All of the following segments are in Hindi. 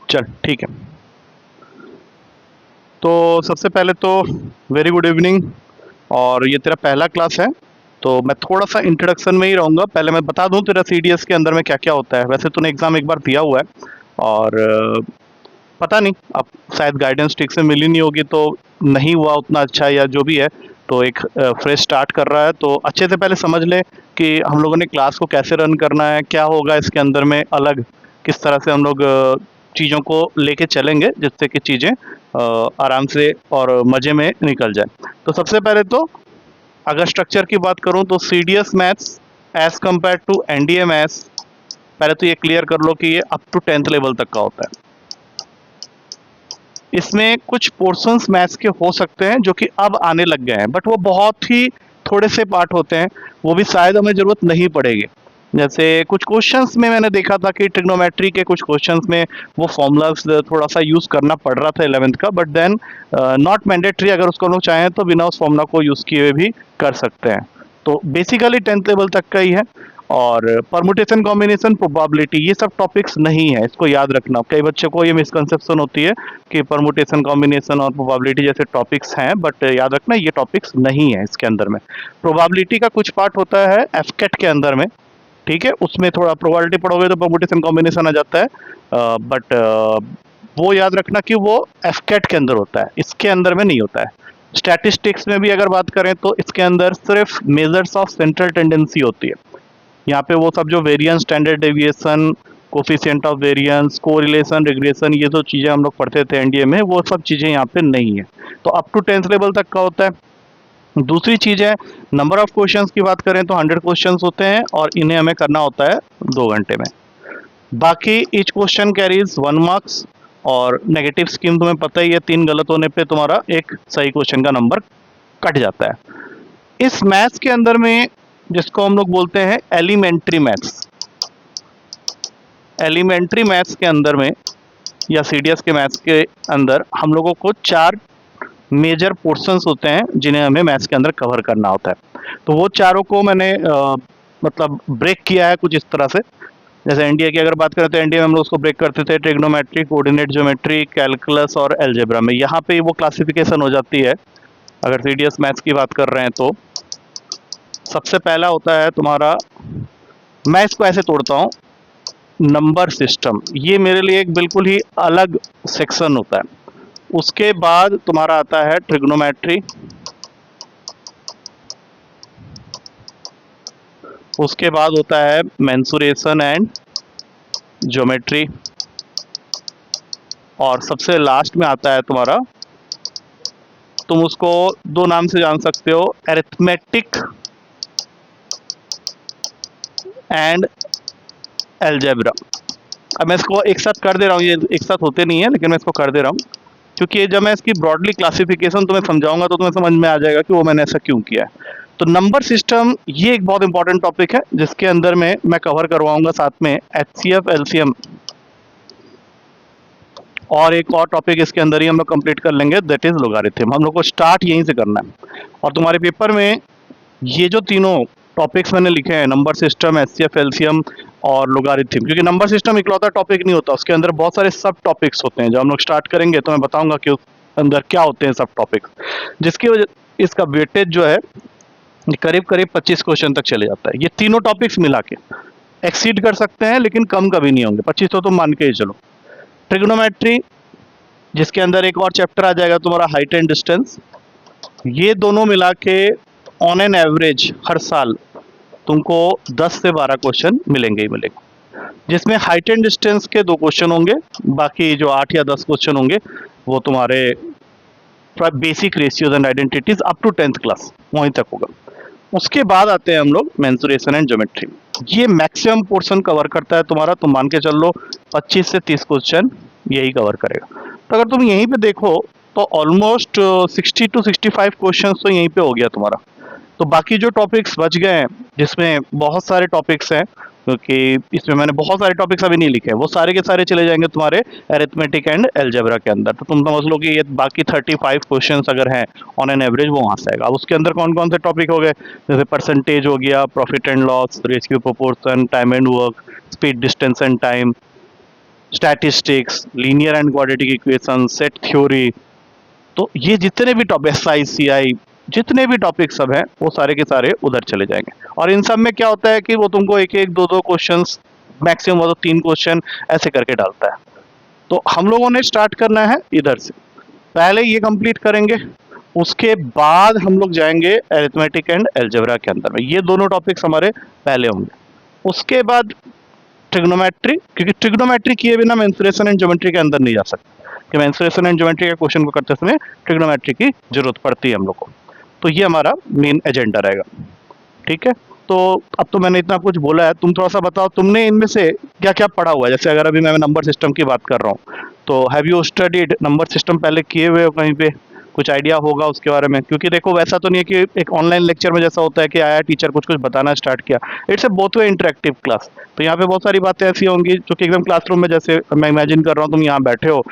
चल ठीक है। तो सबसे पहले तो वेरी गुड इवनिंग। और ये तेरा पहला क्लास है, तो मैं थोड़ा सा इंट्रोडक्शन में ही रहूँगा। पहले मैं बता दूं तेरा सीडीएस के अंदर में क्या क्या होता है। वैसे तूने एग्ज़ाम एक बार दिया हुआ है और पता नहीं, अब शायद गाइडेंस ठीक से मिली नहीं होगी तो नहीं हुआ उतना अच्छा, या जो भी है। तो एक फ्रेश स्टार्ट कर रहा है, तो अच्छे से पहले समझ ले कि हम लोगों ने क्लास को कैसे रन करना है, क्या होगा इसके अंदर में अलग, किस तरह से हम लोग चीज़ों को लेके चलेंगे जिससे कि चीज़ें आराम से और मज़े में निकल जाए। तो सबसे पहले तो अगर स्ट्रक्चर की बात करूं तो CDS maths as compare to NDA maths, पहले तो ये क्लियर कर लो कि ये अप टू 10th लेवल तक का होता है। इसमें कुछ पोर्शंस मैथ्स के हो सकते हैं जो कि अब आने लग गए हैं, बट वो बहुत ही थोड़े से पार्ट होते हैं, वो भी शायद हमें ज़रूरत नहीं पड़ेगी। जैसे कुछ क्वेश्चंस में मैंने देखा था कि ट्रिग्नोमेट्री के कुछ क्वेश्चंस में वो फॉर्मूलाज थोड़ा सा यूज़ करना पड़ रहा था 11th का, बट देन नॉट मैंडेटरी, अगर उसको लोग चाहें तो बिना उस फॉर्मूला को यूज़ किए हुए भी कर सकते हैं। तो बेसिकली 10th लेवल तक का ही है। और परमुटेशन, कॉम्बिनेशन, प्रोबेबिलिटी, ये सब टॉपिक्स नहीं है, इसको याद रखना। कई बच्चों को ये मिसकंसेप्शन होती है कि परमुटेशन, कॉम्बिनेशन और प्रोबेबिलिटी जैसे टॉपिक्स हैं, बट याद रखना ये टॉपिक्स नहीं है इसके अंदर में। प्रोबेबिलिटी का कुछ पार्ट होता है एफकेट के अंदर में, ठीक है, उसमें थोड़ा प्रोबेबिलिटी पढ़ोगे तो परमुटेशन कॉम्बिनेशन आ जाता है, बट वो याद रखना कि वो एफकेट के अंदर होता है, इसके अंदर में नहीं होता है। स्टैटिस्टिक्स में भी अगर बात करें तो इसके अंदर सिर्फ मेजर्स ऑफ सेंट्रल टेंडेंसी होती है। यहाँ पे वो सब जो variance, standard deviation, coefficient of variance, correlation, regression, ये जो चीज़ें हम लोग पढ़ते थे एनडीए में, वो सब चीज़ें यहाँ पे नहीं है। तो अप टू 10th लेवल तक का होता है। दूसरी चीज़ है, नंबर ऑफ क्वेश्चंस की बात करें तो 100 क्वेश्चंस होते हैं और इन्हें हमें करना होता है 2 घंटे में। बाकी ईच क्वेश्चन कैरीज 1 मार्क्स, और नेगेटिव स्कीम तुम्हें पता ही है, 3 गलत होने पे तुम्हारा एक सही क्वेश्चन का नंबर कट जाता है। इस मैथ्स के अंदर में जिसको हम लोग बोलते हैं एलिमेंट्री मैथ्स, एलिमेंट्री मैथ्स के अंदर में या सीडीएस के मैथ्स के अंदर हम लोगों को 4 मेजर पोर्शंस होते हैं जिन्हें हमें मैथ्स के अंदर कवर करना होता है। तो वो चारों को मैंने मतलब ब्रेक किया है कुछ इस तरह से। जैसे एनडीए की अगर बात करें तो एनडीए में हम लोग उसको ब्रेक करते थे ट्रिग्नोमेट्री, कोऑर्डिनेट ज्योमेट्री, कैलकुलस और अलजेब्रा में। यहाँ पे वो क्लासिफिकेशन हो जाती है अगर सीडीएस मैथ्स की बात कर रहे हैं तो। सबसे पहला होता है तुम्हारा, मैं इसको ऐसे तोड़ता हूँ, नंबर सिस्टम। ये मेरे लिए एक बिल्कुल ही अलग सेक्शन होता है। उसके बाद तुम्हारा आता है ट्रिग्नोमेट्री, उसके बाद होता है मेंसुरेशन एंड ज्योमेट्री, और सबसे लास्ट में आता है तुम्हारा, तुम उसको 2 नाम से जान सकते हो, अरिथमेटिक एंड अलजेब्रा। अब मैं इसको एक साथ कर दे रहा हूँ, ये एक साथ होते नहीं है लेकिन मैं इसको कर दे रहा हूँ क्योंकि जब मैं इसकी ब्रॉडली क्लासिफिकेशन तुम्हें समझाऊंगा तो तुम्हें समझ में आ जाएगा कि वो मैंने ऐसा क्यों किया है। तो नंबर सिस्टम ये एक बहुत इंपॉर्टेंट टॉपिक है जिसके अंदर में मैं कवर करवाऊंगा साथ में एचसीएफ, एलसीएम, और एक और टॉपिक इसके अंदर ही हम लोग कंप्लीट कर लेंगे, दैट इज लोगारिथम। हम लोग को स्टार्ट यहीं से करना है। और तुम्हारे पेपर में ये जो तीनों टॉपिक्स मैंने लिखे हैं, नंबर सिस्टम, एचसीएफ, एलसीएम और लोगारिथम, क्योंकि नंबर सिस्टम इकलौता टॉपिक नहीं होता, उसके अंदर बहुत सारे सब टॉपिक्स होते हैं। जब हम लोग स्टार्ट करेंगे तो मैं बताऊंगा कि उस अंदर क्या होते हैं सब टॉपिक्स, जिसकी वजह इसका वेटेज जो है करीब करीब 25 क्वेश्चन तक चले जाता है। ये तीनों टॉपिक्स मिला के एक्सीड कर सकते हैं लेकिन कम कभी नहीं होंगे, 25 तो तुम मान के ही चलो। ट्रिग्नोमेट्री, जिसके अंदर एक और चैप्टर आ जाएगा तुम्हारा हाइट एंड डिस्टेंस, ये दोनों मिला के ऑन एन एवरेज हर साल तुमको 10 से 12 क्वेश्चन मिलेंगे ही मिलेंगे, जिसमें हाइट एंड डिस्टेंस के 2 क्वेश्चन होंगे, बाकी जो 8 या 10 क्वेश्चन होंगे वो तुम्हारे basic ratios and identities up to 10th class वहीं तक होगा। उसके बाद आते हैं हम लोग मेंसुरेशन एंड ज्योमेट्री। ये मैक्सिमम पोर्शन कवर करता है तुम्हारा, तुम मान के चल लो 25 से 30 क्वेश्चन यही कवर करेगा। तो अगर तुम यहीं पे देखो तो ऑलमोस्ट 60 टू 65 क्वेश्चन तो यहीं पे हो गया तुम्हारा। तो बाकी जो टॉपिक्स बच गए हैं, जिसमें बहुत सारे टॉपिक्स हैं, क्योंकि इसमें मैंने बहुत सारे टॉपिक्स अभी नहीं लिखे हैं, वो सारे के सारे चले जाएंगे तुम्हारे अरिथमेटिक एंड अलजेब्रा के अंदर। तो तुम समझ लो कि ये बाकी 35 क्वेश्चंस अगर हैं ऑन एन एवरेज वो वहाँ से आएगा। अब उसके अंदर कौन कौन से टॉपिक हो गए, जैसे परसेंटेज हो गया, profit and loss, ratio, proportion, time and work, speed, distance and time, statistics, linear and quadratic equation, set theory. तो ये जितने भी टॉपिक, SI, CI, जितने भी टॉपिक सब हैं वो सारे के सारे उधर चले जाएंगे। और इन सब में क्या होता है कि वो तुमको एक एक दो दो क्वेश्चंस, मैक्सिमम वो तो 3 क्वेश्चन ऐसे करके डालता है। तो हम लोगों ने स्टार्ट करना है इधर से, पहले ये कंप्लीट करेंगे, उसके बाद हम लोग जाएंगे अरिथमेटिक एंड अलजेब्रा के अंदर में। ये दोनों टॉपिक्स हमारे पहले होंगे। उसके बाद ट्रिग्नोमेट्री, क्योंकि ट्रिग्नोमेट्री किए बिना मेंसुरेशन एंड ज्योमेट्री के अंदर नहीं जा सकते, कि मेंसुरेशन एंड ज्योमेट्री के क्वेश्चन को करते समय ट्रिग्नोमेट्री की जरूरत पड़ती है हम लोग को। तो ये हमारा मेन एजेंडा रहेगा, ठीक है। तो अब तो मैंने इतना कुछ बोला है, तुम थोड़ा सा बताओ तुमने इनमें से क्या क्या पढ़ा हुआ है। जैसे अगर अभी मैं नंबर सिस्टम की बात कर रहा हूँ, तो have you studied number system, पहले किए हुए हो कहीं पे, कुछ आइडिया होगा उसके बारे में। क्योंकि देखो वैसा तो नहीं है कि एक ऑनलाइन लेक्चर में जैसा होता है कि आया टीचर कुछ कुछ बताना स्टार्ट किया। It's A both way interactive class. तो यहाँ पे बहुत सारी बातें ऐसी होंगी जो कि एकदम क्लासरूम में, जैसे मैं इमेजिन कर रहा हूँ तुम यहाँ बैठे हो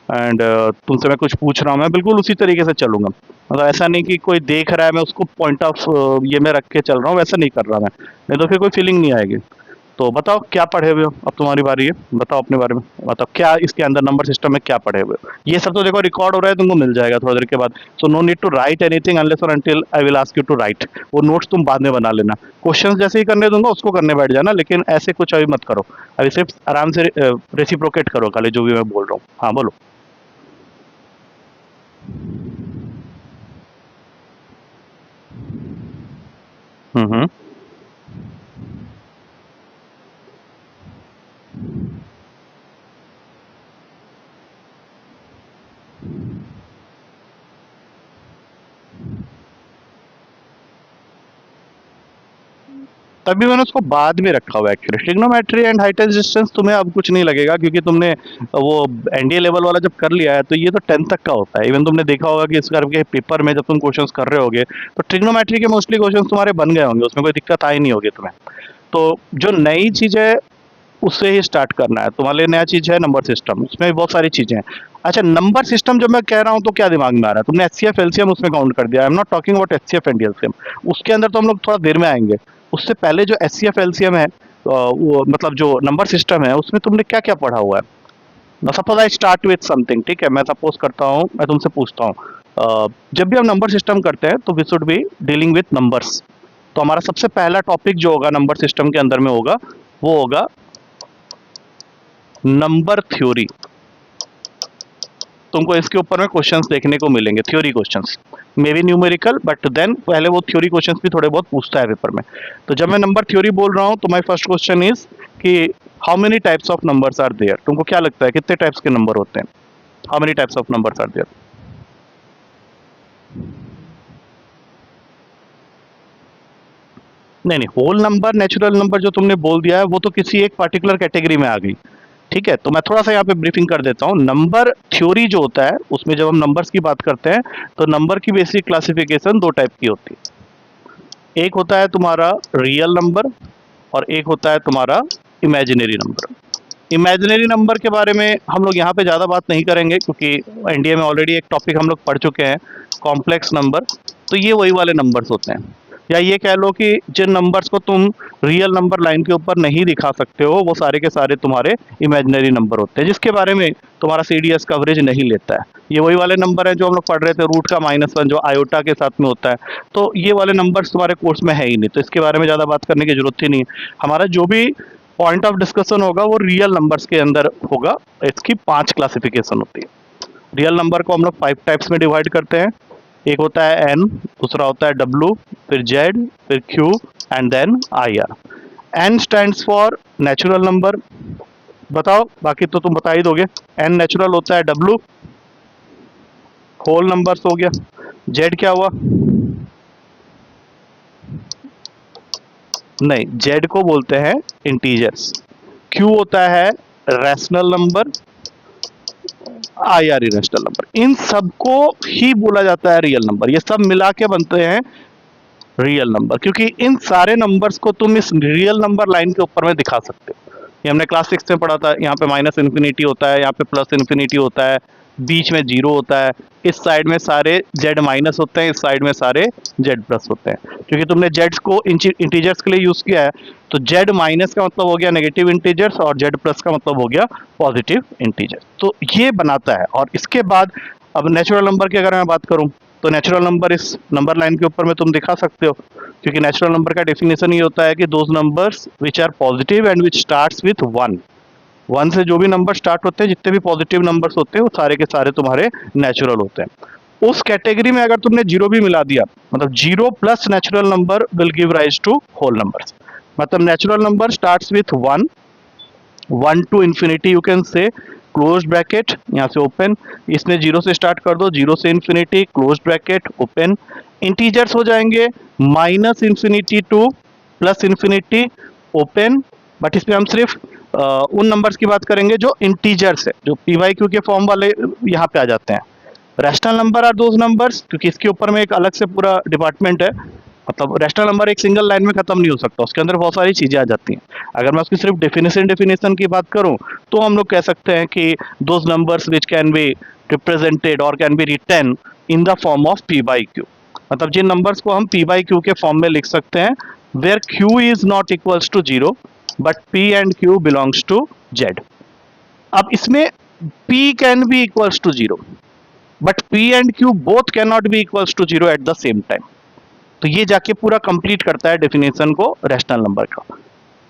एंड तुमसे मैं कुछ पूछ रहा हूँ, मैं बिल्कुल उसी तरीके से चलूंगा। मतलब ऐसा नहीं कि कोई देख रहा है, मैं उसको पॉइंट ऑफ ये में रख के चल रहा हूँ, वैसा नहीं कर रहा मैं, नहीं तो फिर कोई फीलिंग नहीं आएगी। तो बताओ क्या पढ़े हुए हो, अब तुम्हारी बारी है, बताओ अपने बारे में, बताओ क्या इसके अंदर नंबर सिस्टम में क्या पढ़े हुए हो। ये सब तो देखो रिकॉर्ड हो रहा है, तुमको मिल जाएगा थोड़ी देर के बाद। So no need to write anything unless और until I will ask you to write. वो नोट्स तुम बाद में बना लेना, क्वेश्चन जैसे ही करने दूंगा उसको करने बैठ जाना, लेकिन ऐसे कुछ अभी मत करो। अभी सिर्फ आराम से रेसिप्रोकेट करो खाली जो भी मैं बोल रहा हूँ। हाँ बोलो। हम्म। तभी मैंने उसको बाद में रखा हुआ है actually. Trigonometry and height and distance तुम्हें अब कुछ नहीं लगेगा, क्योंकि तुमने वो एनडीए लेवल वाला जब कर लिया है, तो ये तो 10th तक का होता है। इवन तुमने देखा होगा कि इस करके पेपर में जब तुम क्वेश्चंस कर रहे होगे, तो ट्रिग्नोमेट्री के मोस्टली क्वेश्चंस तुम्हारे बन गए होंगे, उसमें कोई दिक्कत आई नहीं होगी तुम्हें। तो जो नई चीज़ है उससे ही स्टार्ट करना है तुम्हारे लिए। नया चीज़ है नंबर सिस्टम, उसमें भी बहुत सारी चीज़ें हैं। अच्छा, नंबर सिस्टम जब मैं कह रहा हूँ तो क्या दिमाग में आ रहा है, तुमने एचसीएफ एलसीएम उसमें काउंट कर दिया। I am not talking about HCF and LCM, उसके अंदर तो हम लोग थोड़ा देर में आएंगे। उससे पहले जो एचसीएफ एलसीएम है, वो मतलब जो नंबर सिस्टम है, उसमें तुमने क्या क्या पढ़ा हुआ है। Suppose I start with something, ठीक है, मैं सपोज करता हूँ, मैं तुमसे पूछता हूँ, जब भी हम नंबर सिस्टम करते हैं तो we should be dealing with numbers. तो हमारा सबसे पहला टॉपिक जो होगा नंबर सिस्टम के अंदर में होगा, वो होगा नंबर थ्योरी। तुमको इसके ऊपर में क्वेश्चंस देखने को मिलेंगे, theory questions, may be numerical, but then पहले वो थ्योरी क्वेश्चंस भी थोड़े बहुत पूछता है पेपर में। तो जब मैं नंबर थ्योरी बोल रहा हूँ तो माय फर्स्ट क्वेश्चन इज कि how many types of numbers are there. तुमको क्या लगता है कितने टाइप्स के नंबर होते हैं, how many types of numbers are there. नहीं नहीं, होल नंबर, नेचुरल नंबर जो तुमने बोल दिया है वो तो किसी एक पर्टिकुलर कैटेगरी में आ गई। ठीक है, तो मैं थोड़ा सा यहाँ पे ब्रीफिंग कर देता हूँ। नंबर थ्योरी जो होता है उसमें जब हम नंबर्स की बात करते हैं, तो नंबर की बेसिक क्लासिफिकेशन दो टाइप की होती है। एक होता है तुम्हारा रियल नंबर, और एक होता है तुम्हारा इमेजिनरी नंबर। इमेजिनरी नंबर के बारे में हम लोग यहाँ पे ज़्यादा बात नहीं करेंगे, क्योंकि एनडीए में ऑलरेडी एक टॉपिक हम लोग पढ़ चुके हैं, कॉम्प्लेक्स नंबर। तो ये वही वाले नंबर्स होते हैं, या ये कह लो कि जिन नंबर्स को तुम रियल नंबर लाइन के ऊपर नहीं दिखा सकते हो, वो सारे के सारे तुम्हारे इमेजिनरी नंबर होते हैं, जिसके बारे में तुम्हारा सीडीएस कवरेज नहीं लेता है। ये वही वाले नंबर हैं जो हम लोग पढ़ रहे थे, रूट का -1 जो आयोटा के साथ में होता है। तो ये वाले नंबर्स तुम्हारे कोर्स में है ही नहीं, तो इसके बारे में ज़्यादा बात करने की जरूरत ही नहीं है। हमारा जो भी पॉइंट ऑफ डिस्कशन होगा वो रियल नंबर्स के अंदर होगा। इसकी 5 क्लासिफिकेशन होती है। रियल नंबर को हम लोग 5 टाइप्स में डिवाइड करते हैं। एक होता है एन, दूसरा होता है डब्लू, फिर जेड, फिर Q and then I R. N stands for natural number. बताओ, बाकी तो तुम बता ही दोगे। एन नेचुरल होता है, डब्लू होल नंबर्स हो गया, जेड क्या हुआ, नहीं, जेड को बोलते हैं इंटीजर्स। क्यू होता है rational number, I R irrational number. इन सबको ही बोला जाता है रियल नंबर। ये सब मिला के बनते हैं रियल नंबर, क्योंकि इन सारे नंबर्स को तुम इस रियल नंबर लाइन के ऊपर में दिखा सकते हो। ये हमने क्लास 6 में पढ़ा था। यहाँ पे माइनस इन्फिनिटी होता है, यहाँ पे प्लस इन्फिनिटी होता है, बीच में जीरो होता है, इस साइड में सारे जेड माइनस होते हैं, इस साइड में सारे जेड प्लस होते हैं। क्योंकि तुमने जेड्स को इंटीजर्स के लिए यूज किया है, तो जेड माइनस का मतलब हो गया नेगेटिव इंटीजर्स और जेड प्लस का मतलब हो गया पॉजिटिव इंटीजर। तो ये बनाता है। और इसके बाद अब नेचुरल नंबर की अगर मैं बात करूं तो नेचुरल नंबर इस नंबर लाइन के ऊपर में तुम दिखा सकते हो, क्योंकि नेचुरल नंबर का डेफिनेशन ये होता है कि those numbers which are positive and which starts with one. One से जो भी नंबर स्टार्ट होते हैं, जितने भी पॉजिटिव नंबर्स होते हैं, वो सारे के सारे तुम्हारे नेचुरल होते हैं। उस कैटेगरी में अगर तुमने जीरो भी मिला दिया, मतलब zero plus natural number will give rise to whole numbers. मतलब natural number starts with one, one to infinity you can say, close bracket यहाँ से ओपन, इसमें जीरो से स्टार्ट कर दो, जीरो से infinity, close bracket open. Integers हो जाएंगे minus infinity two plus infinity open. But इसमें हम सिर्फ उन नंबर्स की बात करेंगे जो इंटीजर्स है, जो पी वाई क्यू के फॉर्म वाले यहाँ पे आ जाते हैं। Rational number are those numbers, क्योंकि इसके ऊपर में एक अलग से पूरा डिपार्टमेंट है। मतलब रैशनल नंबर एक सिंगल लाइन में खत्म नहीं हो सकता, उसके अंदर बहुत सारी चीजें आ जाती हैं। अगर मैं उसकी सिर्फ डेफिनेशन की बात करूं तो हम लोग कह सकते हैं कि those numbers which can be represented और can be written in the form of p by q. मतलब जिन नंबर्स को हम पी बाई क्यू के फॉर्म में लिख सकते हैं, where q is not equals to zero but p and q belongs to Z. अब इसमें p can be equals to zero but p and q both can not be equals to zero at the same time. तो ये जाके पूरा कंप्लीट करता है डेफिनेशन को रैशनल नंबर का।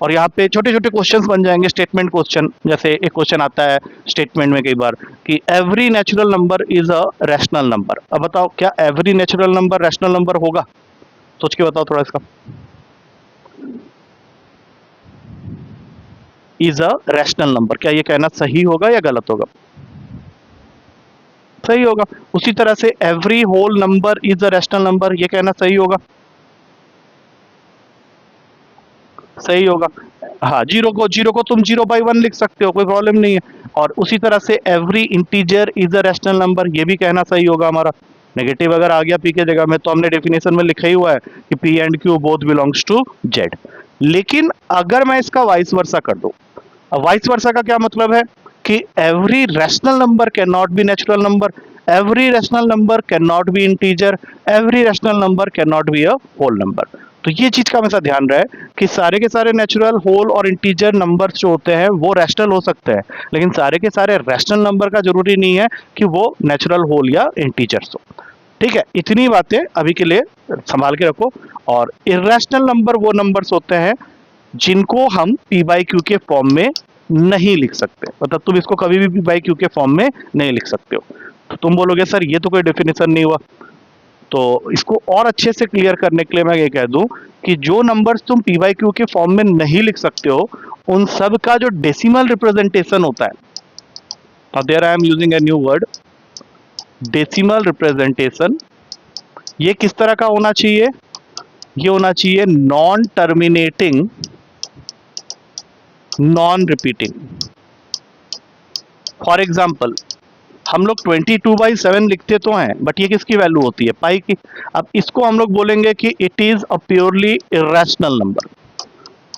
और यहाँ पे छोटे छोटे क्वेश्चंस बन जाएंगे, स्टेटमेंट क्वेश्चन। जैसे एक क्वेश्चन आता है स्टेटमेंट में कई बार कि every natural number is a rational number. अब बताओ क्या every natural number rational number होगा? सोच के बताओ थोड़ा इसका। इज अ रैशनल नंबर, क्या ये कहना सही होगा या गलत होगा? सही होगा। उसी तरह से every whole number is a rational number, ये कहना सही होगा? सही होगा। हाँ, जीरो को तुम 0/1 लिख सकते हो, कोई प्रॉब्लम नहीं है। और उसी तरह से every integer is a rational number, ये भी कहना सही होगा हमारा। नेगेटिव अगर आ गया पी के जगह में तो हमने डेफिनेशन में लिखा ही हुआ है कि P and Q both belongs to Z. लेकिन अगर मैं इसका वाइस वर्सा कर दूं, अब वाइस वर्सा का क्या मतलब है कि every rational number can not be natural number, every rational number can not be integer, every rational number can not be a whole number. तो ये चीज का हमेशा ध्यान रहे कि सारे के सारे नेचुरल, होल और इंटीजर नंबर्स जो होते हैं वो रैशनल हो सकते हैं, लेकिन सारे के सारे रैशनल नंबर का जरूरी नहीं है कि वो नेचुरल, होल या इंटीजर्स हो। ठीक है, इतनी बातें अभी के लिए संभाल के रखो। और इर्रेशनल नंबर वो नंबर्स होते हैं जिनको हम पी बाई क्यू के फॉर्म में नहीं लिख सकते। मतलब तुम इसको कभी भी पी बाई क्यू के फॉर्म में नहीं लिख सकते हो। तो तुम बोलोगे सर ये तो कोई डेफिनेशन नहीं हुआ। तो इसको और अच्छे से क्लियर करने के लिए मैं ये कह दूं कि जो नंबर्स तुम पी बाई क्यू के फॉर्म में नहीं लिख सकते हो, उन सब का जो डेसिमल रिप्रेजेंटेशन होता है, now there I am using a new word, decimal representation, ये किस तरह का होना चाहिए? ये होना चाहिए non terminating, non repeating. For example हम लोग 22/7 लिखते तो हैं, बट ये किसकी वैल्यू होती है? पाई की। अब इसको हम लोग बोलेंगे कि it is a purely irrational number.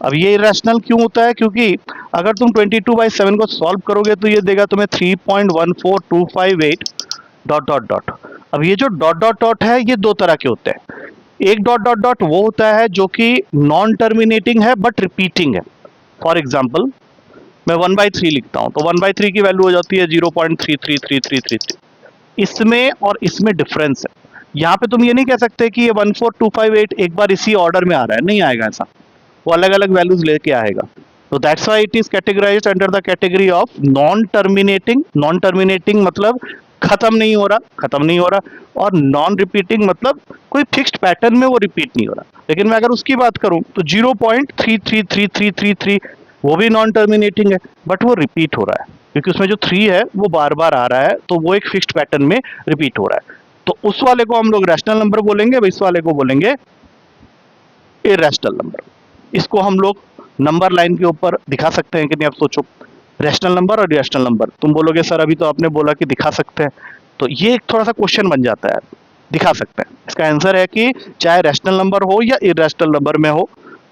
अब ये इरेशनल क्यों होता है? क्योंकि अगर तुम 22/7 को सॉल्व करोगे तो ये देगा तुम्हें 3.14258 डॉट डॉट डॉट। अब ये जो डॉट डॉट डॉट है ये दो तरह के होते हैं। एक डॉट डॉट डॉट वो होता है जो कि नॉन टर्मिनेटिंग है बट रिपीटिंग है। फॉर एग्जाम्पल मैं 1/3 लिखता हूं तो 1/3 की वैल्यू हो जाती है 0.333333। इसमें और इसमें डिफरेंस है। यहां पे तुम ये नहीं कह सकते कि ये 14258 एक बार इसी ऑर्डर में आ रहा है, नहीं आएगा ऐसा, वो अलग अलग वैल्यूज लेके आएगा। तो that's why it is categorised under the category of non terminating. Non terminating मतलब खत्म नहीं हो रहा, खत्म नहीं हो रहा। और नॉन रिपीटिंग मतलब कोई फिक्स्ड पैटर्न में वो रिपीट नहीं हो रहा। लेकिन मैं अगर उसकी बात करूं तो 0.333333 वो भी नॉन टर्मिनेटिंग है बट वो रिपीट हो रहा है, क्योंकि उसमें जो 3 है वो बार बार आ रहा है, तो वो एक फिक्स्ड पैटर्न में रिपीट हो रहा है। तो उस वाले को हम लोग रैशनल नंबर बोलेंगे, इस वाले को बोलेंगे इरेशनल नंबर। इसको हम लोग नंबर लाइन के ऊपर दिखा सकते हैं कि नहीं? आप सोचो, रैशनल नंबर और इरेशनल नंबर। तुम बोलोगे सर अभी तो आपने बोला कि दिखा सकते हैं, तो ये एक थोड़ा सा क्वेश्चन बन जाता है। दिखा सकते हैं, इसका आंसर है कि चाहे रैशनल नंबर हो या इरेशनल नंबर में हो,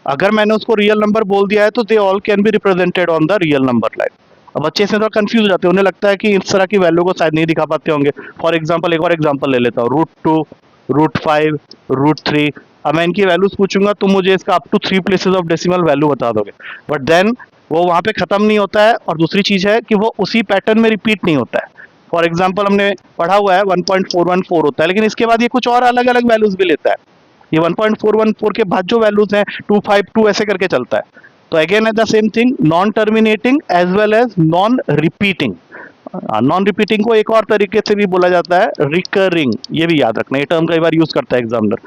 अगर मैंने उसको रियल नंबर बोल दिया है तो they all can be represented on the real number line. अब बच्चे इसमें थोड़ा कंफ्यूज हो जाते हैं, उन्हें लगता है कि इस तरह की वैल्यू को शायद नहीं दिखा पाते होंगे। फॉर एग्जाम्पल एक और एग्जाम्पल ले लेता हूँ, √2, √5, √3। अब मैं इनकी वैल्यूज पूछूंगा, तुम मुझे इसका up to 3 places of decimal value बता दोगे, बट देन वो वहां पे खत्म नहीं होता है, और दूसरी चीज है कि वो उसी पैटर्न में रिपीट नहीं होता है। फॉर एग्जाम्पल हमने पढ़ा हुआ है 1.414 होता है, लेकिन इसके बाद ये कुछ और अलग अलग वैल्यूज भी लेता है। ये 1.414 के बाद जो वैल्यूज हैं 252 ऐसे करके चलता है। तो अगेन है the same thing, non terminating as well as non repeating. Non repeating को एक और तरीके से भी बोला जाता है रिकरिंग, ये भी याद रखना, ये टर्म कई बार यूज करता है एग्जामिनर,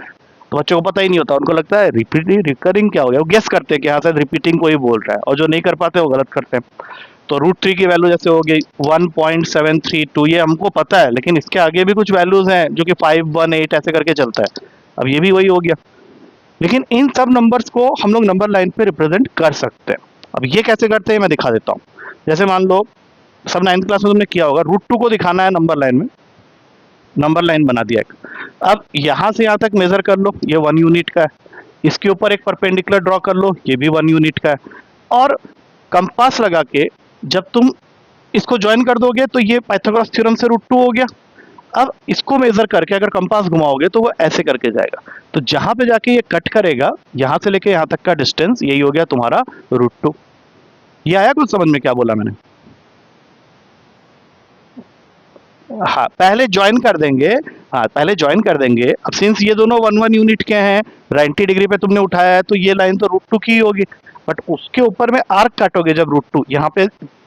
तो बच्चों को पता ही नहीं होता, उनको लगता है रिपीटिंग रिकरिंग क्या हो गया, वो गेस करते हैं कि हाँ शायद रिपीटिंग को ही बोल रहा है, और जो नहीं कर पाते वो गलत करते हैं। तो √3 की वैल्यू जैसे हो गई 1.732, ये हमको पता है, लेकिन इसके आगे भी कुछ वैल्यूज हैं जो कि 518 ऐसे करके चलता है। अब ये भी वही हो गया, लेकिन इन सब नंबर्स को हम लोग नंबर लाइन पे रिप्रेजेंट कर सकते हैं। अब ये कैसे करते हैं मैं दिखा देता हूँ। जैसे मान लो सब 9th क्लास में तुमने किया होगा, √2 को दिखाना है नंबर लाइन में, नंबर लाइन बना दिया एक। अब यहां से यहां तक मेजर कर लो, ये 1 यूनिट का है। इसके ऊपर एक परपेंडिकुलर ड्रॉ कर लो, ये भी 1 यूनिट का है। और कंपास लगा के जब तुम इसको ज्वाइन कर दोगे तो ये पाइथागोरस थ्योरम से √2 हो गया। अब इसको मेजर करके अगर कंपास घुमाओगे तो वो ऐसे करके जाएगा, तो जहां पे जाके ये कट करेगा, यहां से लेके यहां तक का डिस्टेंस यही हो गया तुम्हारा √2। ये आया कुछ समझ में क्या बोला मैंने? हाँ पहले ज्वाइन कर देंगे। हाँ पहले ज्वाइन कर देंगे। अब सिंस ये दोनों 1 यूनिट के हैं, 90 डिग्री पे तुमने उठाया है, तो ये लाइन तो √2 की ही होगी। बट उसके ऊपर में आर्क काटोगे जब √2, यहाँ पे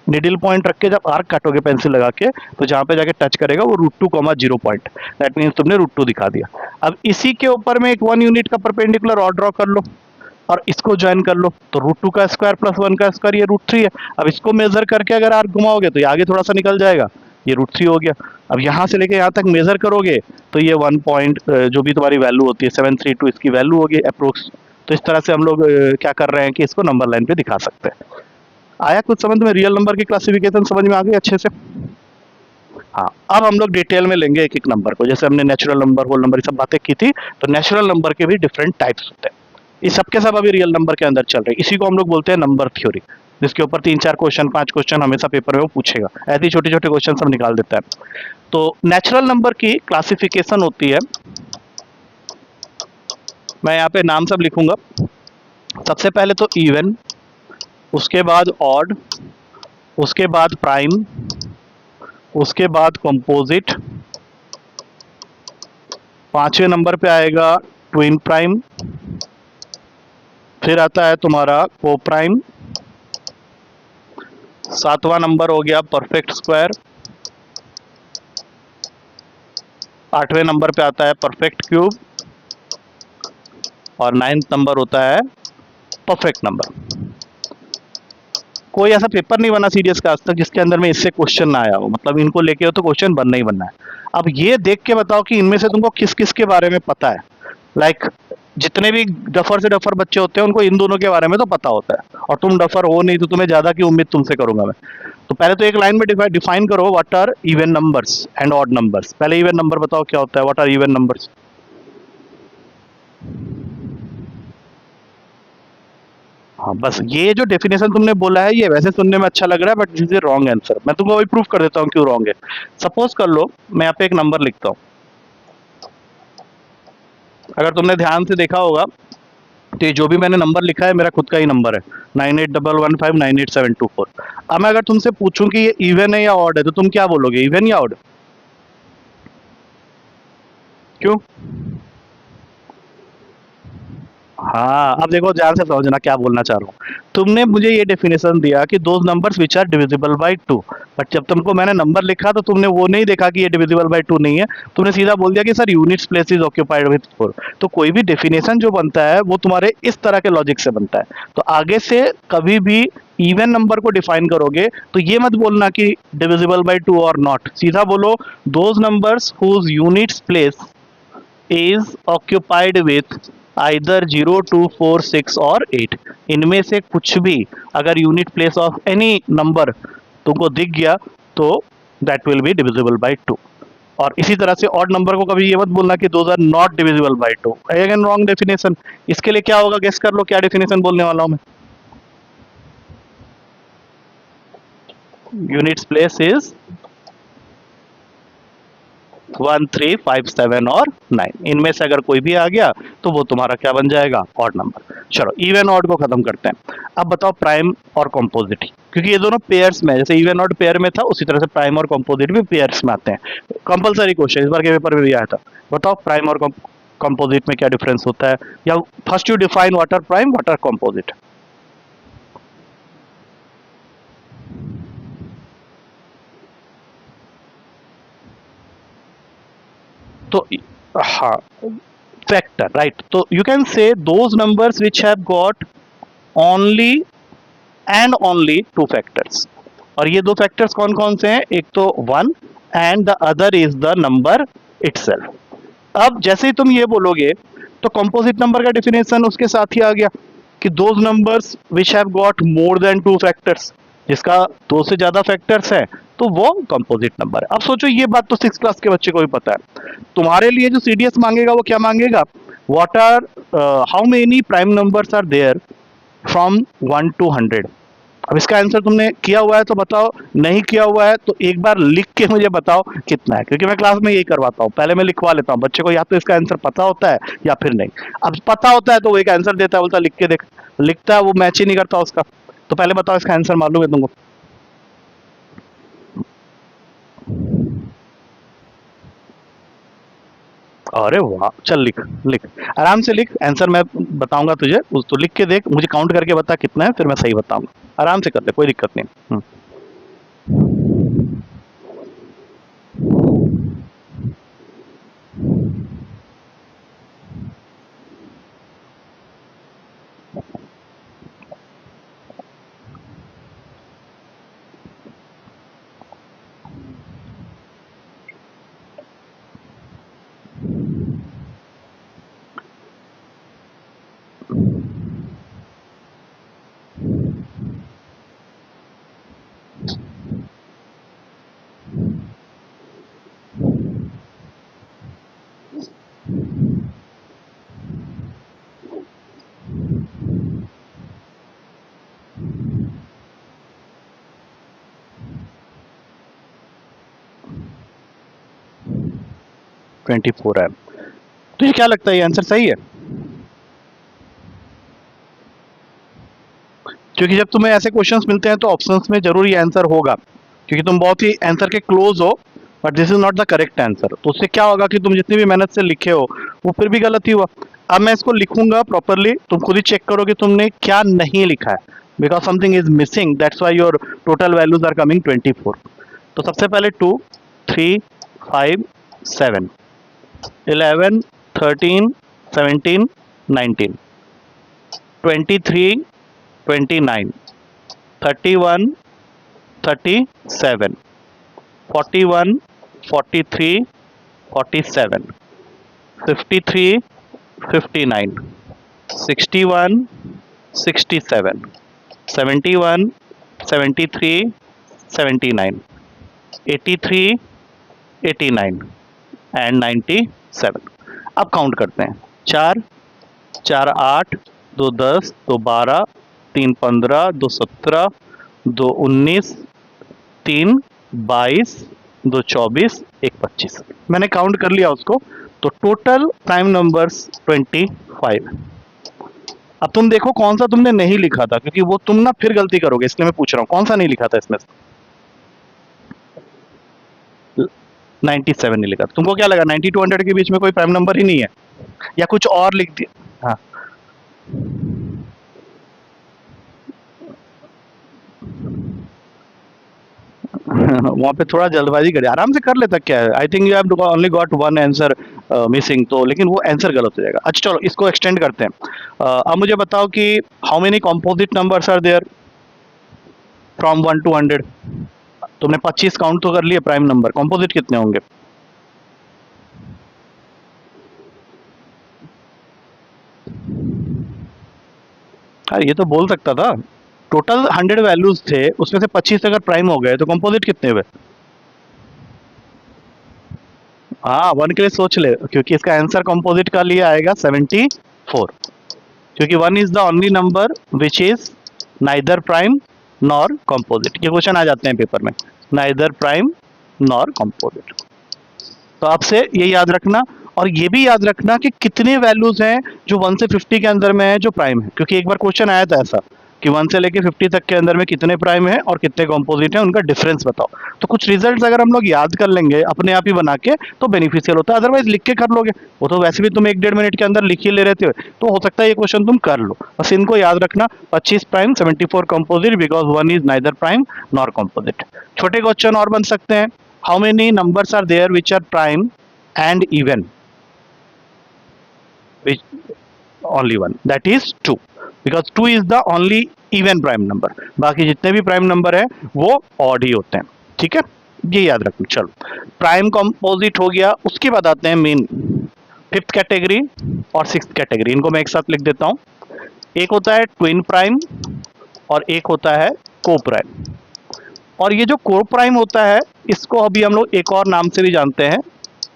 निडल पॉइंट रख के जब आर्क काटोगे पेंसिल लगा के, तो जहां पे जाके टच करेगा वो √2, 0 पॉइंट, दैट मीन्स तुमने √2 दिखा दिया। अब इसी के ऊपर में एक 1 यूनिट का परपेंडिकुलर और ड्रॉ कर लो, और इसको ज्वाइन कर लो, तो √2 का स्क्वायर प्लस 1 का स्क्वायर ये √3 है। अब इसको मेजर करके अगर आर्क घुमाओगे तो ये आगे थोड़ा सा निकल जाएगा, ये √3 हो गया। अब यहाँ से लेके यहाँ तक मेजर करोगे तो ये 1 पॉइंट जो भी तुम्हारी वैल्यू होती है 732 इसकी वैल्यू होगी अप्रोक्स। तो इस तरह से हम लोग क्या कर रहे हैं कि इसको नंबर लाइन पे दिखा सकते हैं। आया कुछ समझ में? रियल नंबर की क्लासिफिकेशन समझ में आ गई अच्छे से? हाँ अब हम लोग डिटेल में लेंगे एक एक नंबर को, जैसे हमने नेचुरल नंबर, होल नंबर, ये सब बातें की थी, तो नेचुरल नंबर के भी डिफरेंट टाइप्स होते हैं। ये सब के सब अभी रियल नंबर के अंदर चल रहे हैं, इसी को हम लोग बोलते हैं नंबर थ्योरी, जिसके ऊपर 3-4 क्वेश्चन, 5 क्वेश्चन हमेशा पेपर में वो पूछेगा, ऐसे ही छोटे छोटे क्वेश्चन सब निकाल देता है। तो नेचुरल नंबर की क्लासिफिकेशन होती है, मैं यहाँ पे नाम सब लिखूंगा। सबसे पहले तो इवन, उसके बाद ऑड, उसके बाद प्राइम, उसके बाद कंपोजिट, 5वें नंबर पे आएगा ट्विन प्राइम, फिर आता है तुम्हारा को प्राइम, 7वां नंबर हो गया परफेक्ट स्क्वायर, 8वें नंबर पे आता है परफेक्ट क्यूब, और 9th नंबर होता है परफेक्ट नंबर। कोई ऐसा पेपर नहीं बना सीरियस का आज तक जिसके अंदर में इससे क्वेश्चन ना आया हो, मतलब इनको लेके हो तो क्वेश्चन बनना ही बनना है। अब ये देख के बताओ कि इनमें से तुमको किस किस के बारे में पता है। लाइक जितने भी डफर से डफर बच्चे होते हैं उनको इन दोनों के बारे में तो पता होता है, और तुम डफर हो नहीं तो तुम्हें ज्यादा की उम्मीद तुमसे करूंगा मैं। तो पहले तो एक लाइन में डिफाइन करो what are even numbers and odd numbers. पहले इवन नंबर बताओ क्या होता है, व्हाट आर इवन नंबर्स? हाँ बस ये जो डेफिनेशन तुमने बोला है ये वैसे सुनने में अच्छा लग रहा है, but this is wrong answer. मैं तुमको वही प्रूफ कर देता हूँ क्यों रॉन्ग है। सपोज कर लो मैं यहाँ पे एक नंबर लिखता हूँ, अगर तुमने ध्यान से देखा होगा तो ये जो भी मैंने नंबर लिखा है मेरा खुद का ही नंबर है, 9811598724। अब मैं अगर तुमसे पूछूं कि ये इवन है या ऑड है, तो तुम क्या बोलोगे, इवन या ऑड? क्यों? हाँ अब देखो ध्यान से समझना क्या बोलना चाह रहा हूँ। तुमने मुझे ये डेफिनेशन दिया कि those numbers which are divisible by 2, but जब तुमको मैंने नंबर लिखा तो तुमने वो नहीं देखा कि ये डिविजिबल बाय 2 नहीं है, तुमने सीधा बोल दिया कि sir units place is occupied with 4। तो कोई भी डेफिनेशन जो बनता है वो तुम्हारे इस तरह के लॉजिक से बनता है। तो आगे से कभी भी इवन नंबर को डिफाइन करोगे तो ये मत बोलना कि डिविजिबल बाय 2 और नॉट, सीधा बोलो those numbers whose units place is occupied with either 0, 2, 4, 6 और 8। इनमें से कुछ भी अगर unit place of any number तुमको दिख गया तो that will be divisible by 2। और इसी तरह से ऑड नंबर को कभी ये मत बोलना कि those are not divisible by 2, again wrong definition. इसके लिए क्या होगा, गेस कर लो क्या डेफिनेशन बोलने वाला हूं मैं। यूनिट्स प्लेस इज 1 3 5 7 और 9, इनमें से अगर कोई भी आ गया तो वो तुम्हारा क्या बन जाएगा, ऑड नंबर। चलो इवन ऑड को खत्म करते हैं। अब बताओ प्राइम और कॉम्पोजिट, क्योंकि ये दोनों पेयर्स में, जैसे इवन ऑड पेयर में था उसी तरह से प्राइम और कॉम्पोजिट भी पेयर्स में आते हैं। कंपलसरी क्वेश्चन इस बार के पेपर में भी आया था। बताओ प्राइम और कंपोजिट में क्या डिफरेंस होता है, या first you define what are prime what are composite. तो हाँ, फैक्टर, राइट। तो you can say those numbers which have got only and only two factors. और ये दो फैक्टर्स कौन कौन से हैं, एक तो 1 and the other is the number itself. अब जैसे ही तुम ये बोलोगे तो कंपोजिट नंबर का डेफिनेशन उसके साथ ही आ गया कि those numbers which have got more than two factors, जिसका दो से ज्यादा फैक्टर्स है तो वो कंपोजिट नंबर है। अब सोचो ये बात तो 6 क्लास के बच्चे को भी पता है, तुम्हारे लिए जो सीडीएस मांगेगा वो क्या मांगेगा, what are how many prime numbers are there from 1 to 100। अब इसका आंसर तुमने किया हुआ है तो बताओ, नहीं किया हुआ है तो एक बार लिख के मुझे बताओ कितना है, क्योंकि मैं क्लास में यही करवाता हूँ, पहले मैं लिखवा लेता हूँ बच्चे को, या तो इसका आंसर पता होता है या फिर नहीं। अब पता होता है तो वो एक आंसर देता है, बोलता लिख के देख, लिखता है वो मैच ही नहीं करता उसका। तो पहले बताओ इसका आंसर मालूम है तुमको। अरे वाह, चल लिख लिख, आराम से लिख, आंसर मैं बताऊंगा तुझे, तो लिख के देख, मुझे काउंट करके बता कितना है, फिर मैं सही बताऊंगा। आराम से कर ले, कोई दिक्कत नहीं। 24 है। तुझे क्या लगता है ये आंसर सही है? क्योंकि जब तुम्हें ऐसे क्वेश्चंस मिलते हैं तो ऑप्शंस में जरूर ये आंसर होगा, क्योंकि तुम बहुत ही आंसर के क्लोज हो, but this is not the correct answer. तो उससे क्या होगा कि तुम जितनी भी मेहनत से लिखे हो वो फिर भी गलत ही हुआ। अब मैं इसको लिखूंगा प्रॉपरली, तुम खुद ही चेक करो कि तुमने क्या नहीं लिखा है, because something is missing, that's why your total values are coming 24। तो सबसे पहले 2 3 5 7 11 13 17 19 23 29 31 37 41 43 47 53 59 61 67 71 73 79 83 89 एंड 97। अब काउंट करते हैं, 4 4 8 2 10 2 12 3 15 2 17 2 19 3 22 2 24 1 25। मैंने काउंट कर लिया उसको, तो टोटल प्राइम नंबर्स 25। अब तुम देखो कौन सा तुमने नहीं लिखा था, क्योंकि वो तुम ना फिर गलती करोगे, इसलिए मैं पूछ रहा हूँ कौन सा नहीं लिखा था इसमें से। 97 नहीं लिखा। तुमको क्या लगा 90 to 100 के बीच में कोई प्राइम नंबर ही नहीं है, या कुछ और लिख दिया? हाँ, वहाँ पे थोड़ा जल्दबाजी करे, आराम से कर लेता क्या है। I think you have only got one answer missing, तो लेकिन वो आंसर गलत हो जाएगा। अच्छा चलो इसको एक्सटेंड करते हैं। अब मुझे बताओ कि how many composite numbers are there from 1 to 100। तुमने 25 काउंट तो कर लिए प्राइम नंबर, कंपोजिट कितने होंगे? अरे ये तो बोल सकता था, टोटल 100 वैल्यूज थे, उसमें से 25 अगर प्राइम हो गए तो कंपोजिट कितने हुए? हाँ, 1 के लिए सोच ले, क्योंकि इसका आंसर कंपोजिट का लिए आएगा 74, क्योंकि 1 is the only number which is neither prime nor composite. ये क्वेश्चन आ जाते हैं पेपर में, नाइदर प्राइम नॉर कंपोजिट। तो आपसे ये याद रखना, और ये भी याद रखना कि कितने वैल्यूज हैं जो 1 से 50 के अंदर में है जो प्राइम है, क्योंकि एक बार क्वेश्चन आया था ऐसा कि 1 से लेके 50 तक के अंदर में कितने प्राइम है और कितने कॉम्पोजिट है, उनका डिफरेंस बताओ। तो कुछ रिजल्ट्स अगर हम लोग याद कर लेंगे अपने आप ही बना के तो बेनिफिशियल होता है, अदरवाइज लिख के कर लोगे, वो तो वैसे भी तुम 1-1.5 मिनट के अंदर लिख ही ले रहे थे, तो हो सकता है ये क्वेश्चन तुम कर लो। बस इनको याद रखना, 25 prime 74 composite, because 1 is neither prime nor composite. छोटे क्वेश्चन और बन सकते हैं, how many numbers are there which are prime and even, which only one, that is 2, because 2 is the only even prime number, बाकी जितने भी प्राइम नंबर है वो ऑड ही होते हैं। ठीक है, ये याद रखना। चलो, प्राइम कंपोजिट हो गया, उसके बाद आते हैं मेन 5th कैटेगरी और 6th कैटेगरी। इनको मैं एक साथ लिख देता हूं। एक होता है ट्विन प्राइम और एक होता है को प्राइम। और ये जो को प्राइम होता है इसको अभी हम लोग एक और नाम से भी जानते हैं,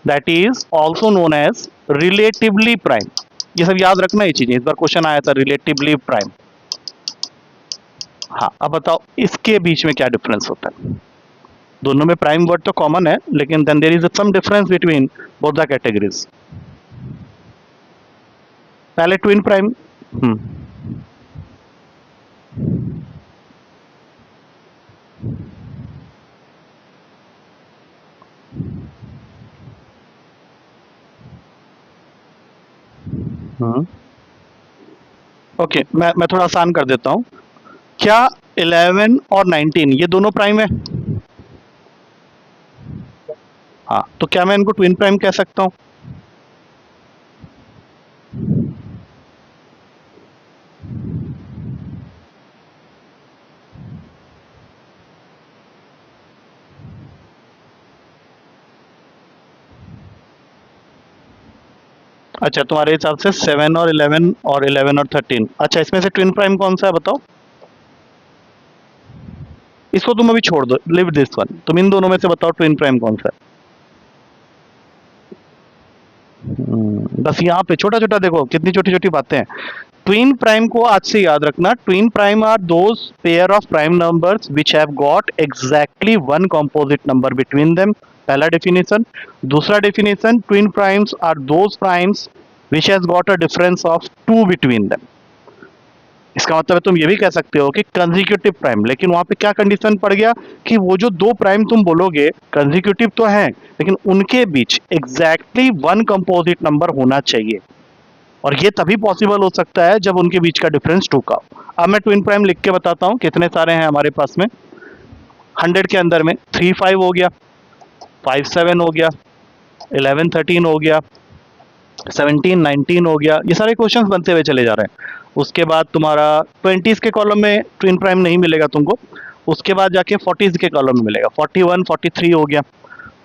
that is also known as relatively prime. ये सब याद रखना ये चीजें, इस बार क्वेश्चन आया था रिलेटिवली प्राइम। हाँ, अब बताओ इसके बीच में क्या डिफरेंस होता है। दोनों में प्राइम वर्ड तो कॉमन है, लेकिन then there is some difference between both the categories. पहले ट्विन प्राइम। ओके, मैं थोड़ा आसान कर देता हूं। क्या 11 और 19 ये दोनों प्राइम है? हाँ, तो क्या मैं इनको ट्विन प्राइम कह सकता हूं? अच्छा, तुम्हारे हिसाब से 7 और 11 और 11 और 13। अच्छा, इसमें से ट्विन प्राइम कौन सा है बताओ? इसको तुम अभी छोड़ दो, लिव दिस वन। तुम इन दोनों में से बताओ ट्विन प्राइम कौन सा है। बस यहाँ पे छोटा छोटा देखो कितनी छोटी छोटी बातें हैं। ट्विन प्राइम को आज से याद रखना, twin prime are those pair of prime numbers which have got exactly one composite number between them, पहला डेफिनेशन। दूसरा definition, twin primes are those primes which has got a difference of 2 between them. इसका मतलब है तुम ये भी कह सकते हो कि कंसेक्यूटिव प्राइम, लेकिन वहां पे क्या कंडीशन पड़ गया कि वो जो दो प्राइम तुम बोलोगे कंसेक्यूटिव तो हैं, लेकिन उनके बीच एग्जैक्टली वन कंपोजिट नंबर होना चाहिए, और ये तभी पॉसिबल हो सकता है जब उनके बीच का डिफरेंस 2 का हो। अब मैं ट्विन प्राइम लिख के बताता हूँ कितने सारे हैं हमारे पास में। 100 के अंदर में 3 5 हो गया, 5 7 हो गया, 11 13 हो गया, 17 19 हो गया। ये सारे क्वेश्चंस बनते हुए चले जा रहे हैं। उसके बाद तुम्हारा 20s के कॉलम में ट्विन प्राइम नहीं मिलेगा तुमको, उसके बाद जाके 40s के कॉलम में मिलेगा। 41 43 हो गया,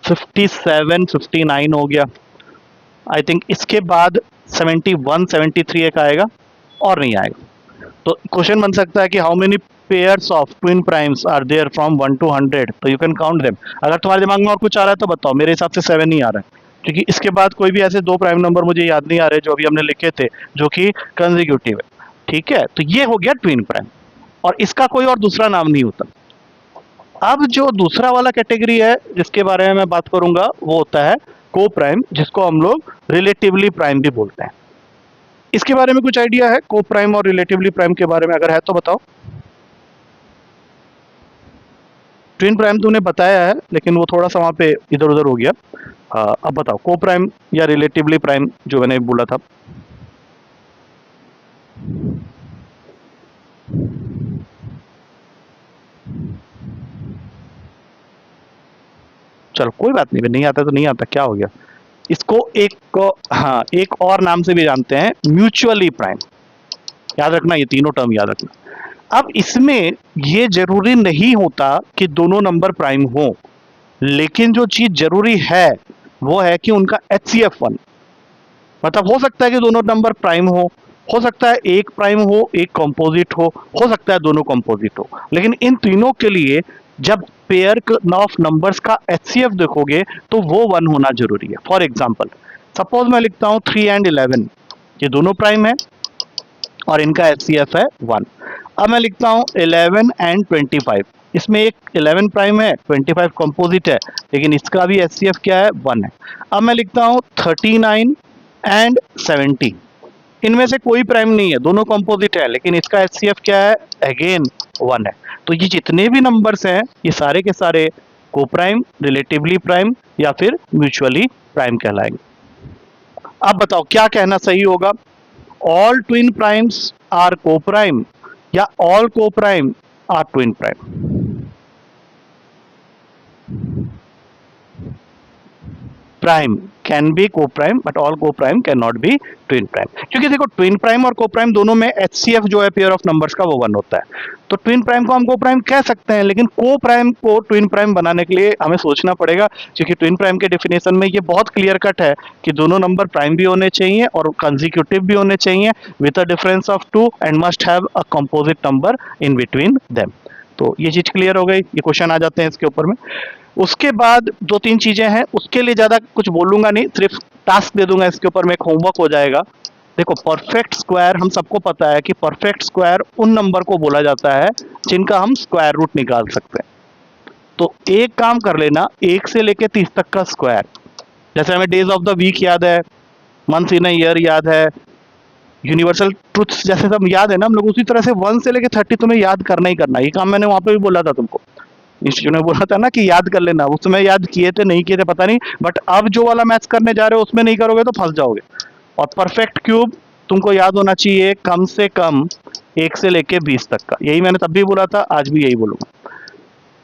57 59 हो गया। आई थिंक इसके बाद 71 73 एक आएगा और नहीं आएगा। तो क्वेश्चन बन सकता है कि how many pairs of twin primes are there from 1 to 100, तो यू कैन काउंट देम। अगर तुम्हारे दिमाग में और कुछ आ रहा है तो बताओ, मेरे हिसाब से 7 ही आ रहा है, क्योंकि इसके बाद कोई भी ऐसे दो प्राइम नंबर मुझे याद नहीं आ रहे जो अभी हमने लिखे थे जो कि कंसेक्यूटिव है। ठीक है, तो ये हो गया ट्विन प्राइम, और इसका कोई और दूसरा नाम नहीं होता। अब जो दूसरा वाला कैटेगरी है जिसके बारे में मैं बात करूंगा वो होता है को प्राइम, जिसको हम लोग रिलेटिवली प्राइम भी बोलते हैं। इसके बारे में कुछ आइडिया है को प्राइम और रिलेटिवली प्राइम के बारे में? अगर है तो बताओ। ट्विन प्राइम तूने बताया है, लेकिन वो थोड़ा सा वहां पे इधर उधर हो गया। अब बताओ को प्राइम या रिलेटिवली प्राइम जो मैंने बोला था। चलो कोई बात नहीं, नहीं आता तो नहीं आता, क्या हो गया। इसको हाँ, एक और नाम से भी जानते हैं, म्यूचुअली प्राइम। याद रखना, ये तीनों टर्म याद रखना। अब इसमें ये जरूरी नहीं होता कि दोनों नंबर प्राइम हो, लेकिन जो चीज जरूरी है वो है कि उनका HCF 1, मतलब हो सकता है कि दोनों नंबर प्राइम हो सकता है एक प्राइम हो एक कंपोजिट हो सकता है दोनों कंपोजिट हो, लेकिन इन तीनों के लिए जब पेयर ऑफ नंबर्स का HCF देखोगे तो वो 1 होना जरूरी है। फॉर एग्जाम्पल, सपोज मैं लिखता हूं 3 and 11, ये दोनों प्राइम है और इनका HCF है 1। अब मैं लिखता हूं 11 and 25, इसमें एक 11 प्राइम है, 25 कंपोजिट है, लेकिन इसका भी HCF क्या है, 1 है। अब मैं लिखता हूं 39 एंड 70, इनमें से कोई प्राइम नहीं है, दोनों कंपोजिट है, लेकिन इसका HCF क्या है, अगेन 1 है। तो ये जितने भी नंबर्स हैं ये सारे के सारे को प्राइम, रिलेटिवली प्राइम या फिर म्यूचुअली प्राइम कहलाएंगे। अब बताओ क्या कहना सही होगा, all twin primes are coprime या all coprime are twin prime? Prime can be coprime but all coprime can not be twin prime, क्योंकि देखो ट्विन प्राइम और को प्राइम दोनों में HCF जो है पेयर ऑफ नंबर्स का वो 1 होता है। तो ट्विन प्राइम को हम को प्राइम कह सकते हैं, लेकिन को प्राइम को ट्विन प्राइम बनाने के लिए हमें सोचना पड़ेगा, क्योंकि ट्विन प्राइम के डेफिनेशन में ये बहुत क्लियर कट है कि दोनों नंबर प्राइम भी होने चाहिए और कंसेक्यूटिव भी होने चाहिए with a difference of 2 and must have a composite number in between them. तो ये चीज क्लियर हो गई, ये क्वेश्चन आ जाते हैं इसके ऊपर में। उसके बाद 2-3 चीजें हैं, उसके लिए ज्यादा कुछ बोलूंगा नहीं, सिर्फ टास्क दे दूंगा इसके ऊपर में, एक होमवर्क हो जाएगा। देखो परफेक्ट स्क्वायर हम सबको पता है कि परफेक्ट स्क्वायर उन नंबर को बोला जाता है जिनका हम स्क्वायर रूट निकाल सकते हैं। तो एक काम कर लेना, 1 से लेके 30 तक का स्क्वायर, जैसे हमें डेज ऑफ द वीक याद है, मंथ इन अ ईयर याद है, यूनिवर्सल ट्रुथ्स जैसे सब याद है ना हम लोग, उसी तरह से 1 से लेके 30 तुम्हें याद करना ही करना। ये काम मैंने वहां पे भी बोला था तुमको, इंस्टीट्यूट में बोला था ना कि याद कर लेना, उस समय याद किए थे नहीं किए थे पता नहीं, बट अब जो वाला मैथ्स करने जा रहे हो उसमें नहीं करोगे तो फंस जाओगे। और परफेक्ट क्यूब तुमको याद होना चाहिए कम से कम 1 से लेके 20 तक का, यही मैंने तब भी बोला था, आज भी यही बोलूंगा।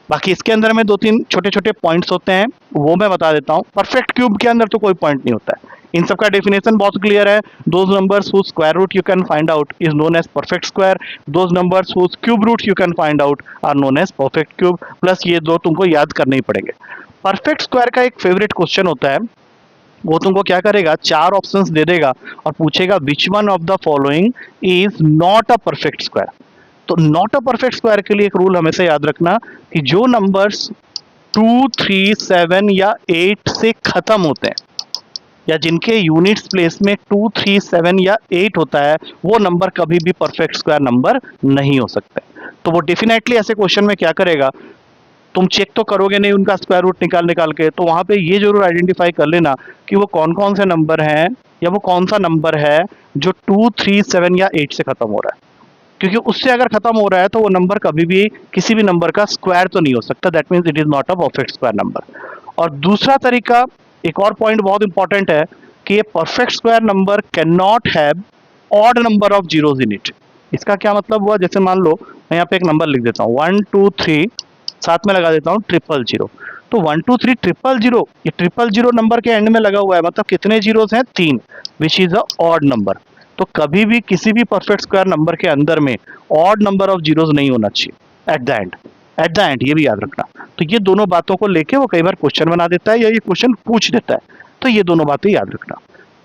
बाकी इसके अंदर में 2-3 छोटे छोटे पॉइंट्स होते हैं, वो मैं बता देता हूँ। परफेक्ट क्यूब के अंदर तो कोई पॉइंट नहीं होता है, इन सब का डेफिनेशन बहुत क्लियर है। Those numbers whose square root you can find out is known as perfect square, those numbers whose cube root you can find out are known as perfect cube, plus ये दो तुमको याद करने ही पड़ेंगे। परफेक्ट स्क्वायर का एक फेवरेट क्वेश्चन होता है, वो तुमको क्या करेगा, 4 ऑप्शंस दे देगा और पूछेगा विच one of the following is not a perfect square. तो नॉट अ परफेक्ट स्क्वायर के लिए एक रूल हमेशा याद रखना कि जो नंबर्स 2, 3, 7 या 8 से खत्म होते हैं, या जिनके यूनिट्स प्लेस में 2, 3, 7 या 8 होता है, वो नंबर कभी भी परफेक्ट स्क्वायर नंबर नहीं हो सकते। तो वो डेफिनेटली ऐसे क्वेश्चन में क्या करेगा, तुम चेक तो करोगे नहीं उनका स्क्वायर रूट निकाल निकाल के, तो वहां पे ये जरूर आइडेंटिफाई कर लेना कि वो कौन कौन से नंबर हैं या वो कौन सा नंबर है जो 2, 3, 7 या 8 से खत्म हो रहा है, क्योंकि उससे अगर खत्म हो रहा है तो वो नंबर कभी भी किसी भी नंबर का स्क्वायर तो नहीं हो सकता, that means it is not a perfect square number. और दूसरा तरीका, एक और पॉइंट बहुत इंपॉर्टेंट है कि ये perfect square number can not have odd number of zeros in it. इसका क्या मतलब हुआ, जैसे मान लो मैं यहाँ पे एक नंबर लिख देता हूँ 1, 2, 3, साथ में लगा देता हूँ 000, तो 1, 2, 3 000, ये 000 नंबर के एंड में लगा हुआ है, मतलब कितने जीरोस हैं, 3, which is a odd number. तो कभी भी किसी भी परफेक्ट स्क्वायर नंबर के अंदर में ऑड नंबर ऑफ जीरोस नहीं होना चाहिए at the end, at the end, ये भी याद रखना। तो ये दोनों बातों को लेके वो कई बार क्वेश्चन बना देता है या ये क्वेश्चन पूछ देता है, तो ये दोनों बातें याद रखना।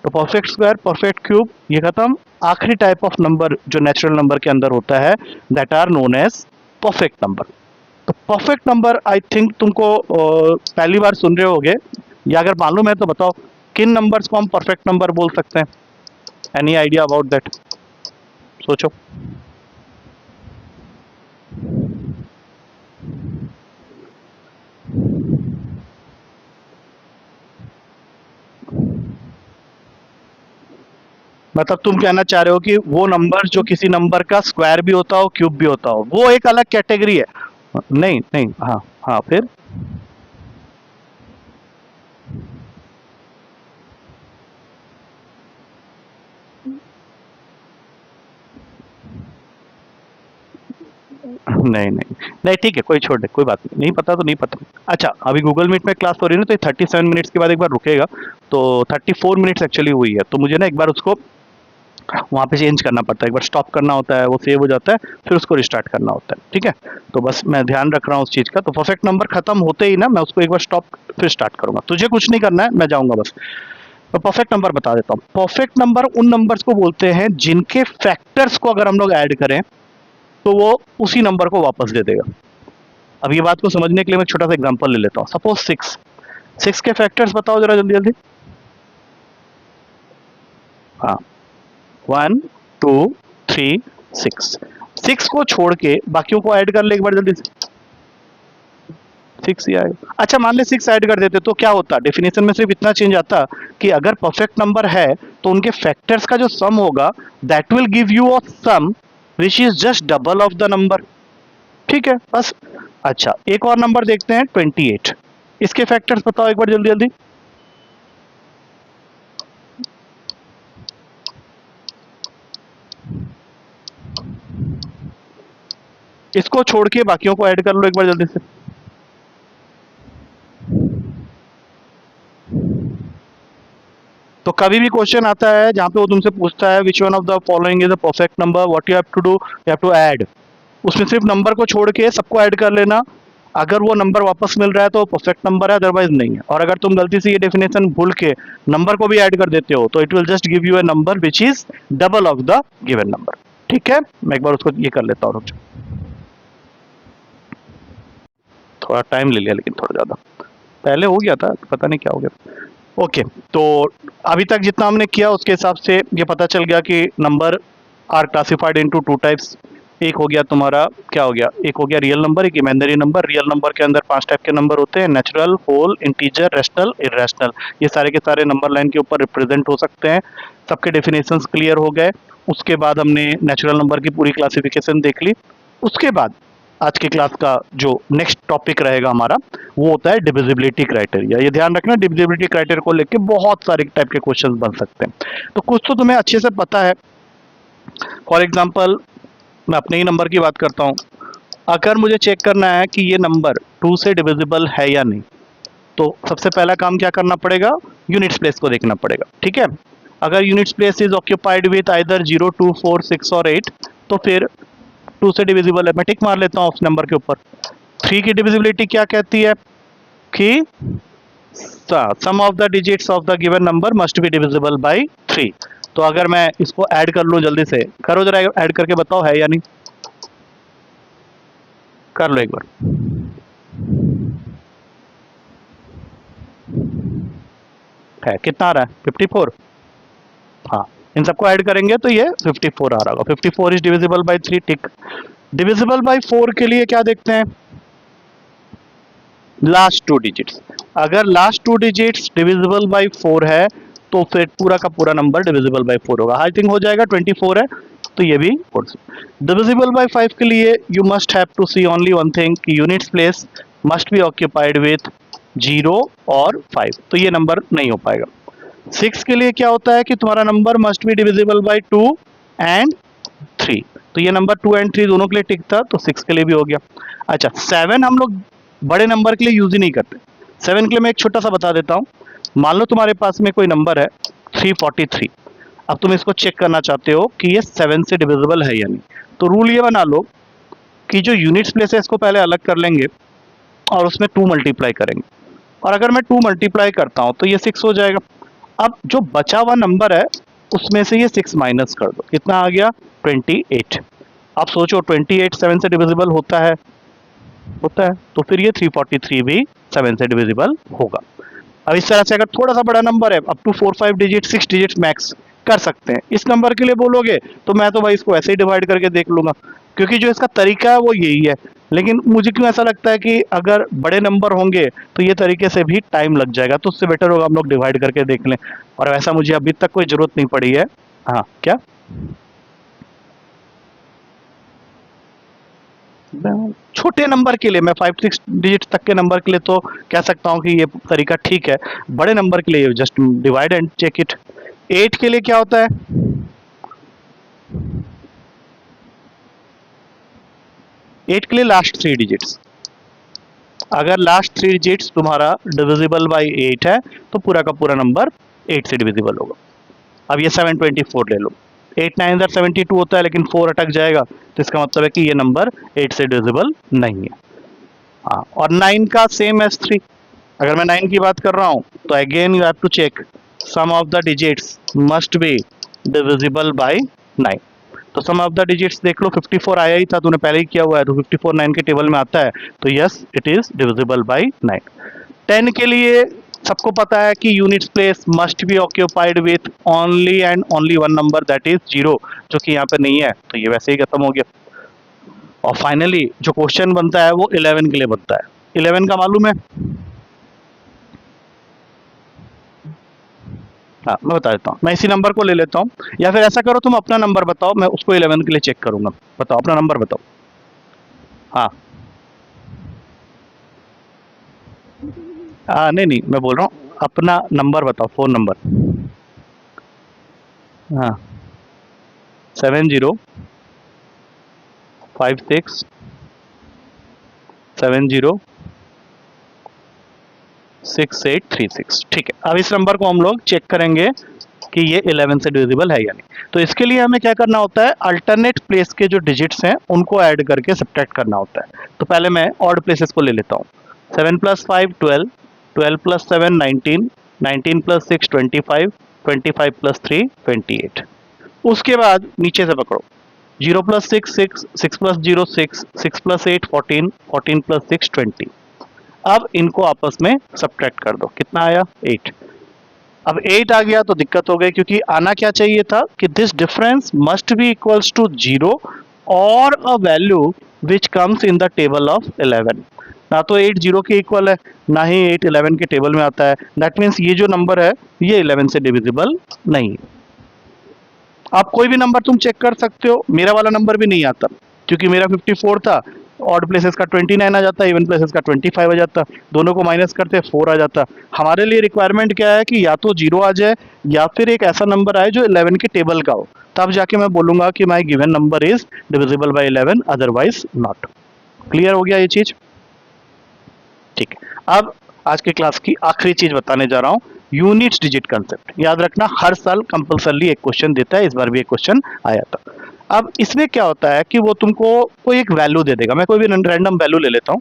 तो परफेक्ट स्क्वायर, परफेक्ट क्यूब, ये खत्म। आखिरी टाइप ऑफ नंबर जो नेचुरल नंबर के अंदर होता है, that are known as perfect number. तो परफेक्ट नंबर आई थिंक तुमको पहली बार सुन रहे होगे, या अगर मालूम है तो बताओ किन नंबर्स को हम परफेक्ट नंबर बोल सकते हैं, एनी आइडिया अबाउट दैट, सोचो। मतलब तुम कहना चाह रहे हो कि वो नंबर जो किसी नंबर का स्क्वायर भी होता हो, क्यूब भी होता हो, वो एक अलग कैटेगरी है? नहीं नहीं, हाँ हाँ, फिर नहीं नहीं नहीं, ठीक है, कोई छोड़ दे, कोई बात नहीं, नहीं पता तो नहीं पता। अच्छा, अभी गूगल मीट में क्लास हो रही है ना, तो 37 मिनट्स के बाद एक बार रुकेगा, तो 34 मिनट्स एक्चुअली हुई है, तो मुझे ना एक बार उसको वहाँ पे चेंज करना पड़ता है, एक बार स्टॉप करना होता है, वो सेव हो जाता है, फिर उसको रिस्टार्ट करना होता है, ठीक है। तो बस मैं ध्यान रख रहा हूँ उस चीज़ का। तो परफेक्ट नंबर खत्म होते ही ना मैं उसको एक बार स्टॉप फिर स्टार्ट करूंगा, तुझे कुछ नहीं करना है, मैं जाऊंगा बस। तो परफेक्ट नंबर बता देता हूँ, परफेक्ट नंबर उन नंबर्स को बोलते हैं जिनके फैक्टर्स को अगर हम लोग ऐड करें तो वो उसी नंबर को वापस दे देगा। अब ये बात को समझने के लिए मैं एक छोटा सा एग्जांपल ले लेता हूँ, सपोज 6, 6 के फैक्टर्स बताओ जरा जल्दी जल्दी। हाँ, 1, 2, 3, 6, 6 को छोड़ के बाकियों को ऐड कर ले एक बार जल्दी से। 6 ही आएगा। अच्छा मान ले 6 ऐड कर देते तो क्या होता, डेफिनेशन में सिर्फ इतना चेंज आता कि अगर परफेक्ट नंबर है तो उनके फैक्टर्स का जो सम होगा that will give you a sum which is just double of the number. ठीक है बस। अच्छा एक और नंबर देखते हैं 28, इसके फैक्टर्स बताओ एक बार जल्दी जल्दी। इसको छोड़ के बाकियों को ऐड कर लो एक बार जल्दी से। तो कभी भी क्वेश्चन आता है जहां पे वो तुमसे पूछता है which one of the following is a perfect number, what you have to do, you have to add, उसमें सिर्फ नंबर को छोड़ के सबको ऐड कर लेना। अगर वो नंबर वापस मिल रहा है तो परफेक्ट नंबर है, अदरवाइज नहीं है। और अगर तुम गलती से ये डेफिनेशन भूल के नंबर को भी ऐड कर देते हो तो it will just give you a number which is double of the given number. ठीक है मैं एक बार उसको ये कर लेता हूँ, थोड़ा टाइम ले लिया लेकिन थोड़ा ज़्यादा, पहले हो गया था पता नहीं क्या हो गया। ओके तो अभी तक जितना हमने किया उसके हिसाब से ये पता चल गया कि number are classified into two types. एक हो गया तुम्हारा क्या हो गया, एक हो गया रियल नंबर, एक इमेजिनरी नंबर। रियल नंबर के अंदर 5 टाइप के नंबर होते हैं, natural, whole, integer, rational, irrational. ये सारे के सारे नंबर लाइन के ऊपर रिप्रेजेंट हो सकते हैं। सबके डेफिनेशंस क्लियर हो गए। उसके बाद हमने नेचुरल नंबर की पूरी क्लासिफिकेशन देख ली। उसके बाद आज की क्लास का जो नेक्स्ट टॉपिक रहेगा हमारा वो होता है डिविजिबिलिटी क्राइटेरिया। ये ध्यान रखना डिविजिबिलिटी क्राइटेरिया को लेके बहुत सारे टाइप के क्वेश्चंस बन सकते हैं। तो कुछ तो तुम्हें अच्छे से पता है। फॉर एग्जांपल मैं अपने ही नंबर की बात करता हूँ। अगर मुझे चेक करना है कि ये नंबर 2 से डिविजिबल है या नहीं, तो सबसे पहला काम क्या करना पड़ेगा, यूनिट्स प्लेस को देखना पड़ेगा। ठीक है अगर units place is occupied with either 0, 2, 4, 6 और 8 तो फिर 2 से डिविजिबल है, मैं टिक मार लेता हूँ उस नंबर के ऊपर। 3 की डिविजिबिलिटी क्या कहती है कि sum of the digits of the given number must be divisible by 3। तो अगर मैं इसको ऐड कर लूं, जल्दी से करो जरा, ऐड करके बताओ है या नहीं, कर लो एक बार। है कितना आ रहा है 54। हाँ इन सबको ऐड करेंगे तो ये 54 आ रहा होगा। 54 is divisible by 3, tick. Divisible by 4 के लिए क्या देखते हैं, लास्ट 2 डिजिट्स। अगर लास्ट 2 डिजिट्स डिविजिबल बाय 4 है तो फिर पूरा का पूरा नंबर डिविजिबल बाय 4 होगा। आई थिंक हो जाएगा, 24 है तो ये भी डिविजिबल बाय 5 के लिए you must have to see only one thing कि units place must be occupied with 0 और 5, तो ये नंबर नहीं हो पाएगा। 6 के लिए क्या होता है कि तुम्हारा number must be divisible by 2 and 3, तो ये नंबर 2 एंड 3 दोनों के लिए टिक था, तो 6 के लिए भी हो गया। अच्छा 7 हम लोग बड़े नंबर के लिए यूज ही नहीं करते। 7 के लिए मैं एक छोटा सा बता देता हूँ। मान लो तुम्हारे पास में कोई नंबर है 343, अब तुम इसको चेक करना चाहते हो कि ये 7 से डिविजिबल है या नहीं, तो रूल ये बना लो कि जो यूनिट्स प्लेस है इसको पहले अलग कर लेंगे और उसमें 2 मल्टीप्लाई करेंगे, और अगर मैं 2 मल्टीप्लाई करता हूँ तो ये 6 हो जाएगा। अब जो बचा हुआ नंबर है उसमें से ये 6 माइनस कर दो, कितना आ गया 28। अब सोचो 28 7 से डिविजिबल होता है, तो फिर ये 343 भी 7 से डिविजिबल होगा। अब इस तरह से अगर थोड़ा सा बड़ा नंबर है up to 4-5 digit 6 digit max कर सकते हैं। इस नंबर के लिए बोलोगे तो मैं तो भाई इसको ऐसे ही डिवाइड करके देख लूंगा, क्योंकि जो इसका तरीका है वो यही है। लेकिन मुझे क्यों ऐसा लगता है कि अगर बड़े नंबर होंगे तो ये तरीके से भी टाइम लग जाएगा, तो उससे बेटर होगा हम लोग डिवाइड करके देख लें। और वैसा मुझे अभी तक कोई जरूरत नहीं पड़ी है। हाँ क्या, छोटे नंबर के लिए मैं 5-6 डिजिट तक के नंबर के लिए तो कह सकता हूं कि ये तरीका ठीक है। बड़े नंबर के लिए just divide and check it. 8 के लिए क्या होता है, 8 के लिए लास्ट 3 डिजिट्स। अगर लास्ट 3 डिजिट्स तुम्हारा डिविजिबल बाय 8 है तो पूरा का पूरा नंबर 8 से डिविजिबल होगा। अब ये 724 ले लो, 8 9 72 होता है लेकिन 4 अटक जाएगा, तो इसका मतलब है कि ये नंबर 8 से डिविजिबल नहीं है। हाँ और 9 का सेम एज 3। अगर मैं 9 की बात कर रहा हूं तो again you have to check sum of the digits must be divisible by 9। तो सम ऑफ द डिजिट्स देख लो, 54 आया ही था, तूने पहले ही किया हुआ है, तो 54 9 के टेबल में आता है, तो yes it is divisible by 9। 10 के लिए सबको पता है कि units place must be occupied with only and only one number that is 0, जो कि यहाँ पे नहीं है, तो ये वैसे ही खत्म हो गया। और फाइनली जो क्वेश्चन बनता है वो 11 के लिए बनता है। 11 का मालूम है? हाँ मैं बता देता हूँ, मैं इसी नंबर को ले लेता हूँ, या फिर ऐसा करो तुम अपना नंबर बताओ, मैं उसको 11 के लिए चेक करूंगा। बताओ अपना नंबर बताओ। हाँ नहीं नहीं, मैं बोल रहा हूँ अपना नंबर बताओ, फ़ोन नंबर। हाँ 7056 ठीक है। अब इस नंबर को हम लोग चेक करेंगे कि ये 11 से डिविजिबल है या नहीं। तो इसके लिए हमें क्या करना होता है, अल्टरनेट प्लेस के जो डिजिट्स हैं उनको ऐड करके सब्ट्रैक्ट करना होता है। तो पहले मैं ऑड प्लेसेस को ले लेता हूँ। 7 + 5 12, 12 + 7 19, 19 + 6 25, 25 + 3 28। उसके बाद नीचे से पकड़ो, 0 + 6 6, 6 + 0 6, 6 + 8 14, 14 + 6 20। अब इनको आपस में सब्ट्रैक्ट कर दो, कितना आया 8। अब 8 आ गया तो दिक्कत हो गई, क्योंकि आना क्या चाहिए था कि this difference must be equals to 0 और a value which comes in the table of 11। ना तो 8 0 के इक्वल है, ना ही 8 11 के टेबल में आता है। दैट मीन्स ये जो नंबर है ये 11 से डिविजिबल नहीं है। आप कोई भी नंबर तुम चेक कर सकते हो, मेरा वाला नंबर भी नहीं आता, क्योंकि मेरा 54 था, ऑड प्लेसेस का 29 आ जाता, इवन प्लेसेस का 25 आ जाता, दोनों को माइनस करते 4 आ जाता। हमारे लिए रिक्वायरमेंट क्या है कि या तो 0 आ जाए या फिर एक ऐसा नंबर आए जो 11 के टेबल का हो, तब जाके मैं बोलूंगा कि my given number is divisible by 11, otherwise not. Clear हो गया ये चीज? ठीक है। अब आज की क्लास की आखिरी चीज बताने जा रहा हूं, यूनिट्स डिजिट कंसेप्ट। याद रखना हर साल कंपलसरली एक क्वेश्चन देता है, इस बार भी एक क्वेश्चन आया था। अब इसमें क्या होता है कि वो तुमको कोई एक वैल्यू दे देगा, मैं कोई भी रैंडम वैल्यू ले लेता हूँ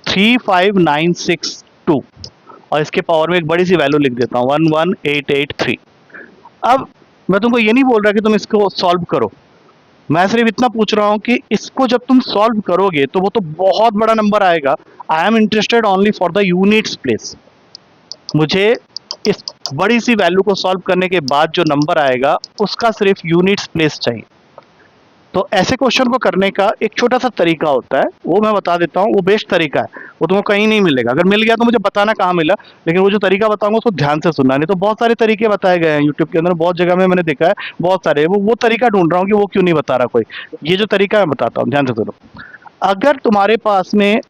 35962, और इसके पावर में एक बड़ी सी वैल्यू लिख देता हूँ 11883। अब मैं तुमको ये नहीं बोल रहा कि तुम इसको सॉल्व करो, मैं सिर्फ इतना पूछ रहा हूं कि इसको जब तुम सॉल्व करोगे तो वो तो बहुत बड़ा नंबर आएगा। I am interested only for the units place. मुझे इस बड़ी सी वैल्यू को सॉल्व करने के बाद जो नंबर आएगा उसका सिर्फ यूनिट्स प्लेस चाहिए। तो ऐसे क्वेश्चन को करने का एक छोटा सा तरीका होता है, वो मैं बता देता हूँ। वो बेस्ट तरीका है, वो तुमको कहीं नहीं मिलेगा। अगर मिल गया तो मुझे बताना कहाँ मिला, लेकिन वो जो तरीका बताऊंगा उसको ध्यान से सुनना। नहीं तो बहुत सारे तरीके बताए गए हैं यूट्यूब के अंदर, बहुत जगह में मैंने देखा है, बहुत सारे। वो तरीका ढूंढ रहा हूँ कि वो क्यों नहीं बता रहा कोई। ये जो तरीका मैं बताता हूँ, ध्यान से सुनो। अगर तुम्हारे पास में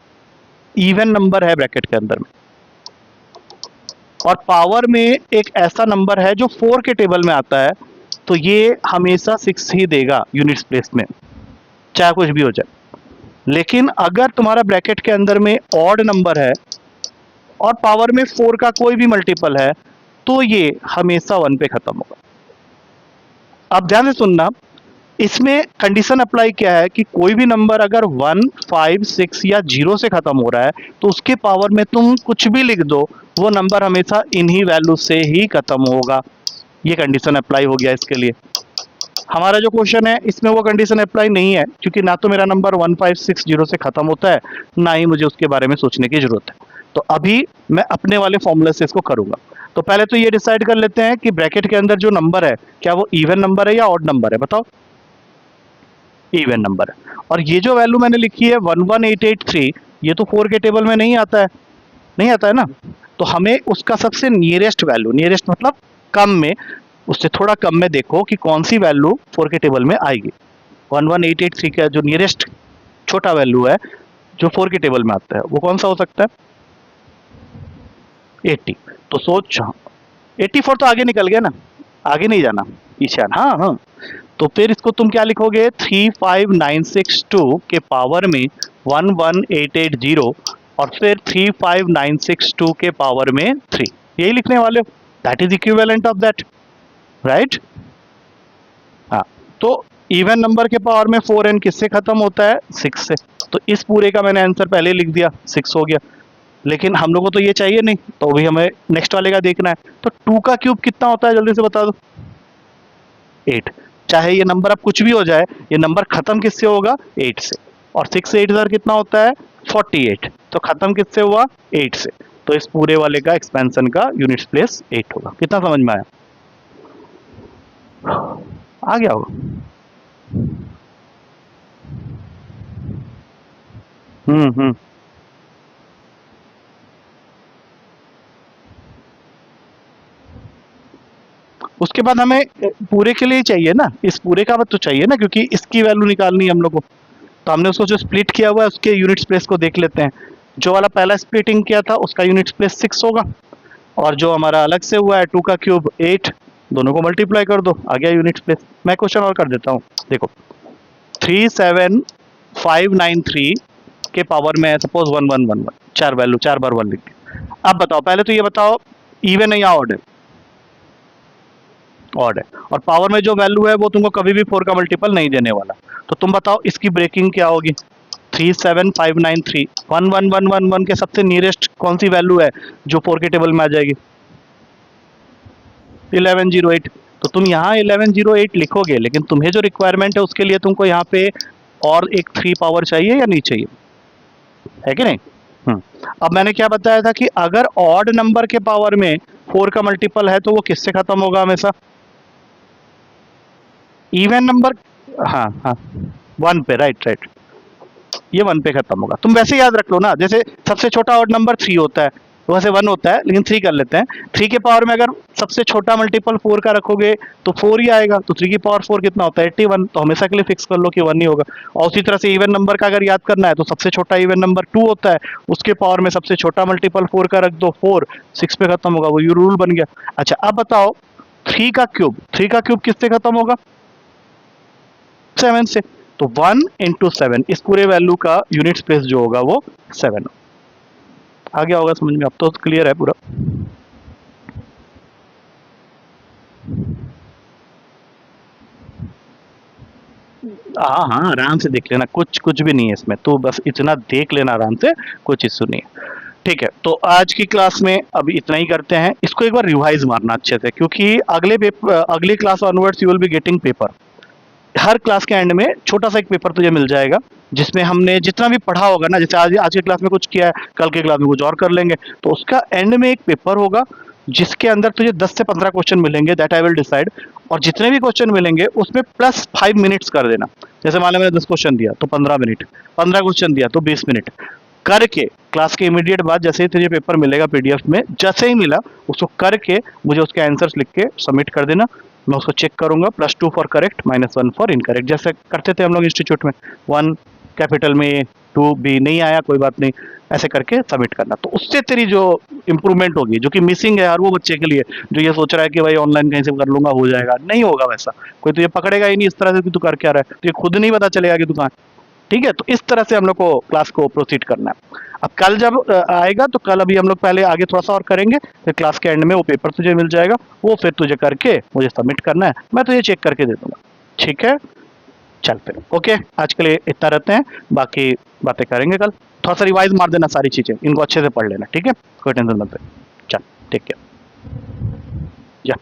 इवन नंबर है ब्रैकेट के अंदर में, और पावर में एक ऐसा नंबर है जो 4 के टेबल में आता है, तो ये हमेशा 6 ही देगा यूनिट्स प्लेस में, चाहे कुछ भी हो जाए। लेकिन अगर तुम्हारा ब्रैकेट के अंदर में ऑड नंबर है और पावर में 4 का कोई भी मल्टीपल है, तो ये हमेशा 1 पे खत्म होगा। अब ध्यान से सुनना, इसमें कंडीशन अप्लाई क्या है कि कोई भी नंबर अगर 1 5 6 या 0 से खत्म हो रहा है, तो उसके पावर में तुम कुछ भी लिख दो, वो नंबर हमेशा इन्हीं वैल्यू से ही खत्म होगा। ये कंडीशन अप्लाई हो गया इसके लिए। हमारा जो क्वेश्चन है इसमें वो कंडीशन अप्लाई नहीं है, क्योंकि ना तो मेरा नंबर 1560 से खत्म होता है, ना ही मुझे उसके बारे में सोचने की जरूरत है। तो अभी मैं अपने वाले फॉर्मूले से इसको करूंगा। तो पहले तो ये डिसाइड कर लेते हैं कि ब्रैकेट के अंदर जो नंबर है, क्या वो इवन नंबर है या ऑड नंबर है? बताओ। इवन नंबर है। और ये जो वैल्यू मैंने लिखी है 11883, ये तो 4 के टेबल में नहीं आता है, नहीं आता है ना। तो हमें उसका सबसे नियरेस्ट वैल्यू, नियरेस्ट मतलब कम में, उससे थोड़ा कम में देखो कि कौन सी वैल्यू 4 के टेबल में आएगी। 11883 का जो नियरेस्ट छोटा वैल्यू है जो 4 के टेबल में आता है, वो कौन सा हो सकता है? 80। तो सोच, 84 तो आगे निकल गया ना, आगे नहीं जाना, पीछे आना। हाँ हाँ। तो फिर इसको तुम क्या लिखोगे, 35962 के पावर में 11880, और फिर 35962 के पावर में 3, यही लिखने वाले हो। That is equivalent of that, right? हाँ। तो इवन नंबर के पावर में 4n किससे खत्म होता है? 6 से। तो इस पूरे का मैंने आंसर पहले लिख दिया, 6 हो गया। लेकिन हम लोगों को तो ये चाहिए नहीं, तो अभी हमें नेक्स्ट वाले का देखना है। तो 2 का क्यूब कितना होता है, जल्दी से बता दो। 8। चाहे ये नंबर अब कुछ भी हो जाए, ये नंबर खत्म किससे होगा? 8 से। और 6 से 8 कितना होता है? 48। तो खत्म किससे हुआ? 8 से। तो इस पूरे वाले का एक्सपेंशन का यूनिट्स प्लेस 8 होगा। कितना समझ में आया? आ गया होगा। हम्म। उसके बाद हमें पूरे के लिए ही चाहिए ना, इस पूरे का तो चाहिए ना, क्योंकि इसकी वैल्यू निकालनी है हम लोग को। तो हमने उसको जो स्प्लिट किया हुआ है उसके यूनिट प्लेस को देख लेते हैं। जो वाला पहला स्प्लिटिंग किया था उसका यूनिट प्लेस 6 होगा, और जो हमारा अलग से हुआ है 2 का क्यूब 8, दोनों को मल्टीप्लाई कर दो, आ गया यूनिट प्लेस। मैं क्वेश्चन और कर देता हूँ, देखो 37593 के पावर में सपोज 1111, चार वैल्यू 4 बार 1 लिख के। अब बताओ, पहले तो ये बताओ इवन है या ऑड है? ऑड है, और पावर में जो वैल्यू है वो तुमको कभी भी 4 का मल्टीपल नहीं देने वाला। तो तुम बताओ इसकी ब्रेकिंग क्या होगी? 37593, 11111 के सबसे नियरेस्ट कौन सी वैल्यू है जो 4 के टेबल में आ जाएगी? 1108। तो तुम यहाँ 1108 लिखोगे, लेकिन तुम्हें जो रिक्वायरमेंट है उसके लिए तुमको यहाँ पे और एक 3 पावर चाहिए या नहीं चाहिए, है कि नहीं? अब मैंने क्या बताया था कि अगर ऑड नंबर के पावर में 4 का मल्टीपल है तो वो किससे खत्म होगा हमेशा? इवन नंबर, हाँ हाँ, 1 पे, राइट राइट, ये 1 पे खत्म होगा। तुम वैसे याद रख लो ना, जैसे सबसे छोटा ऑड नंबर 3 होता है, तो वैसे 1 होता है लेकिन 3 कर लेते हैं। 3 के पावर में अगर सबसे छोटा मल्टीपल 4 का रखोगे तो 4 ही आएगा, तो 3 की पावर 4 कितना होता है? 81। तो हमेशा के लिए फिक्स कर लो कि 1 ही होगा। और उसी तरह से इवन नंबर का अगर याद करना है तो सबसे छोटा इवन नंबर 2 होता है, उसके पावर में सबसे छोटा मल्टीपल 4 का रख दो, 4, 6 पे खत्म होगा, वो रूल बन गया। अच्छा अब बताओ 3 का क्यूब, 3 का क्यूब किससे खत्म होगा? 7 से। तो 1 इंटू 7, इस पूरे वैल्यू का यूनिट स्पेस जो होगा वो 7। आ गया होगा समझ में? अब तो क्लियर है पूरा। हाँ हाँ, आराम से देख लेना, कुछ कुछ भी नहीं है इसमें, तो बस इतना देख लेना आराम से, कुछ इशू नहीं है। ठीक है, तो आज की क्लास में अभी इतना ही करते हैं। इसको एक बार रिवाइज मारना अच्छे से, क्योंकि अगले पेपर, अगली class onwards you will be getting paper. Her class के एंड में छोटा सा एक पेपर तुझे मिल जाएगा, जिसमें हमने जितना भी पढ़ा होगा ना, जैसे आज आज की क्लास में कुछ किया है, कल के क्लास में कुछ और कर लेंगे, तो उसका एंड में एक पेपर होगा जिसके अंदर तुझे 10 से 15 क्वेश्चन मिलेंगे, दैट आई विल डिसाइड। और जितने भी क्वेश्चन मिलेंगे उसमें प्लस 5 मिनट्स कर देना। जैसे मान लो मैंने 10 क्वेश्चन दिया तो 15 मिनट, 15 क्वेश्चन दिया तो 20 मिनट करके, क्लास के इमीडिएट बाद जैसे ही तुझे पेपर मिलेगा पीडीएफ में, जैसे ही मिला उसको करके मुझे उसके आंसर्स लिख के सबमिट कर देना। मैं उसको चेक करूंगा, +2 फॉर करेक्ट, -1 फॉर इनकरेक्ट, जैसे करते थे हम लोग इंस्टीट्यूट में। 1 कैपिटल में, 2 बी नहीं आया कोई बात नहीं, ऐसे करके सबमिट करना। तो उससे तेरी जो इंप्रूवमेंट होगी, जो कि मिसिंग है हर वो बच्चे के लिए जो ये सोच रहा है कि भाई ऑनलाइन कहीं से कर लूंगा हो जाएगा, नहीं होगा वैसा। कोई तुझे पकड़ेगा ही नहीं इस तरह से कि तू कर क्या रहा है, तुझे खुद नहीं पता चलेगा कि तू कहाँ। ठीक है, तो इस तरह से हम लोग को क्लास को प्रोसीड करना है। अब कल जब आएगा तो कल अभी हम लोग पहले आगे थोड़ा सा और करेंगे, फिर क्लास के एंड में वो पेपर तुझे मिल जाएगा, वो फिर तुझे करके मुझे सबमिट करना है, मैं तुझे चेक करके दे दूंगा। ठीक है, चल फिर ओके, आज के लिए इतना रहते हैं, बाकी बातें करेंगे कल। थोड़ा सा रिवाइज मार देना सारी चीजें, इनको अच्छे से पढ़ लेना, ठीक है, कोई टेंशन मत ले। चल, टेक केयर, जा।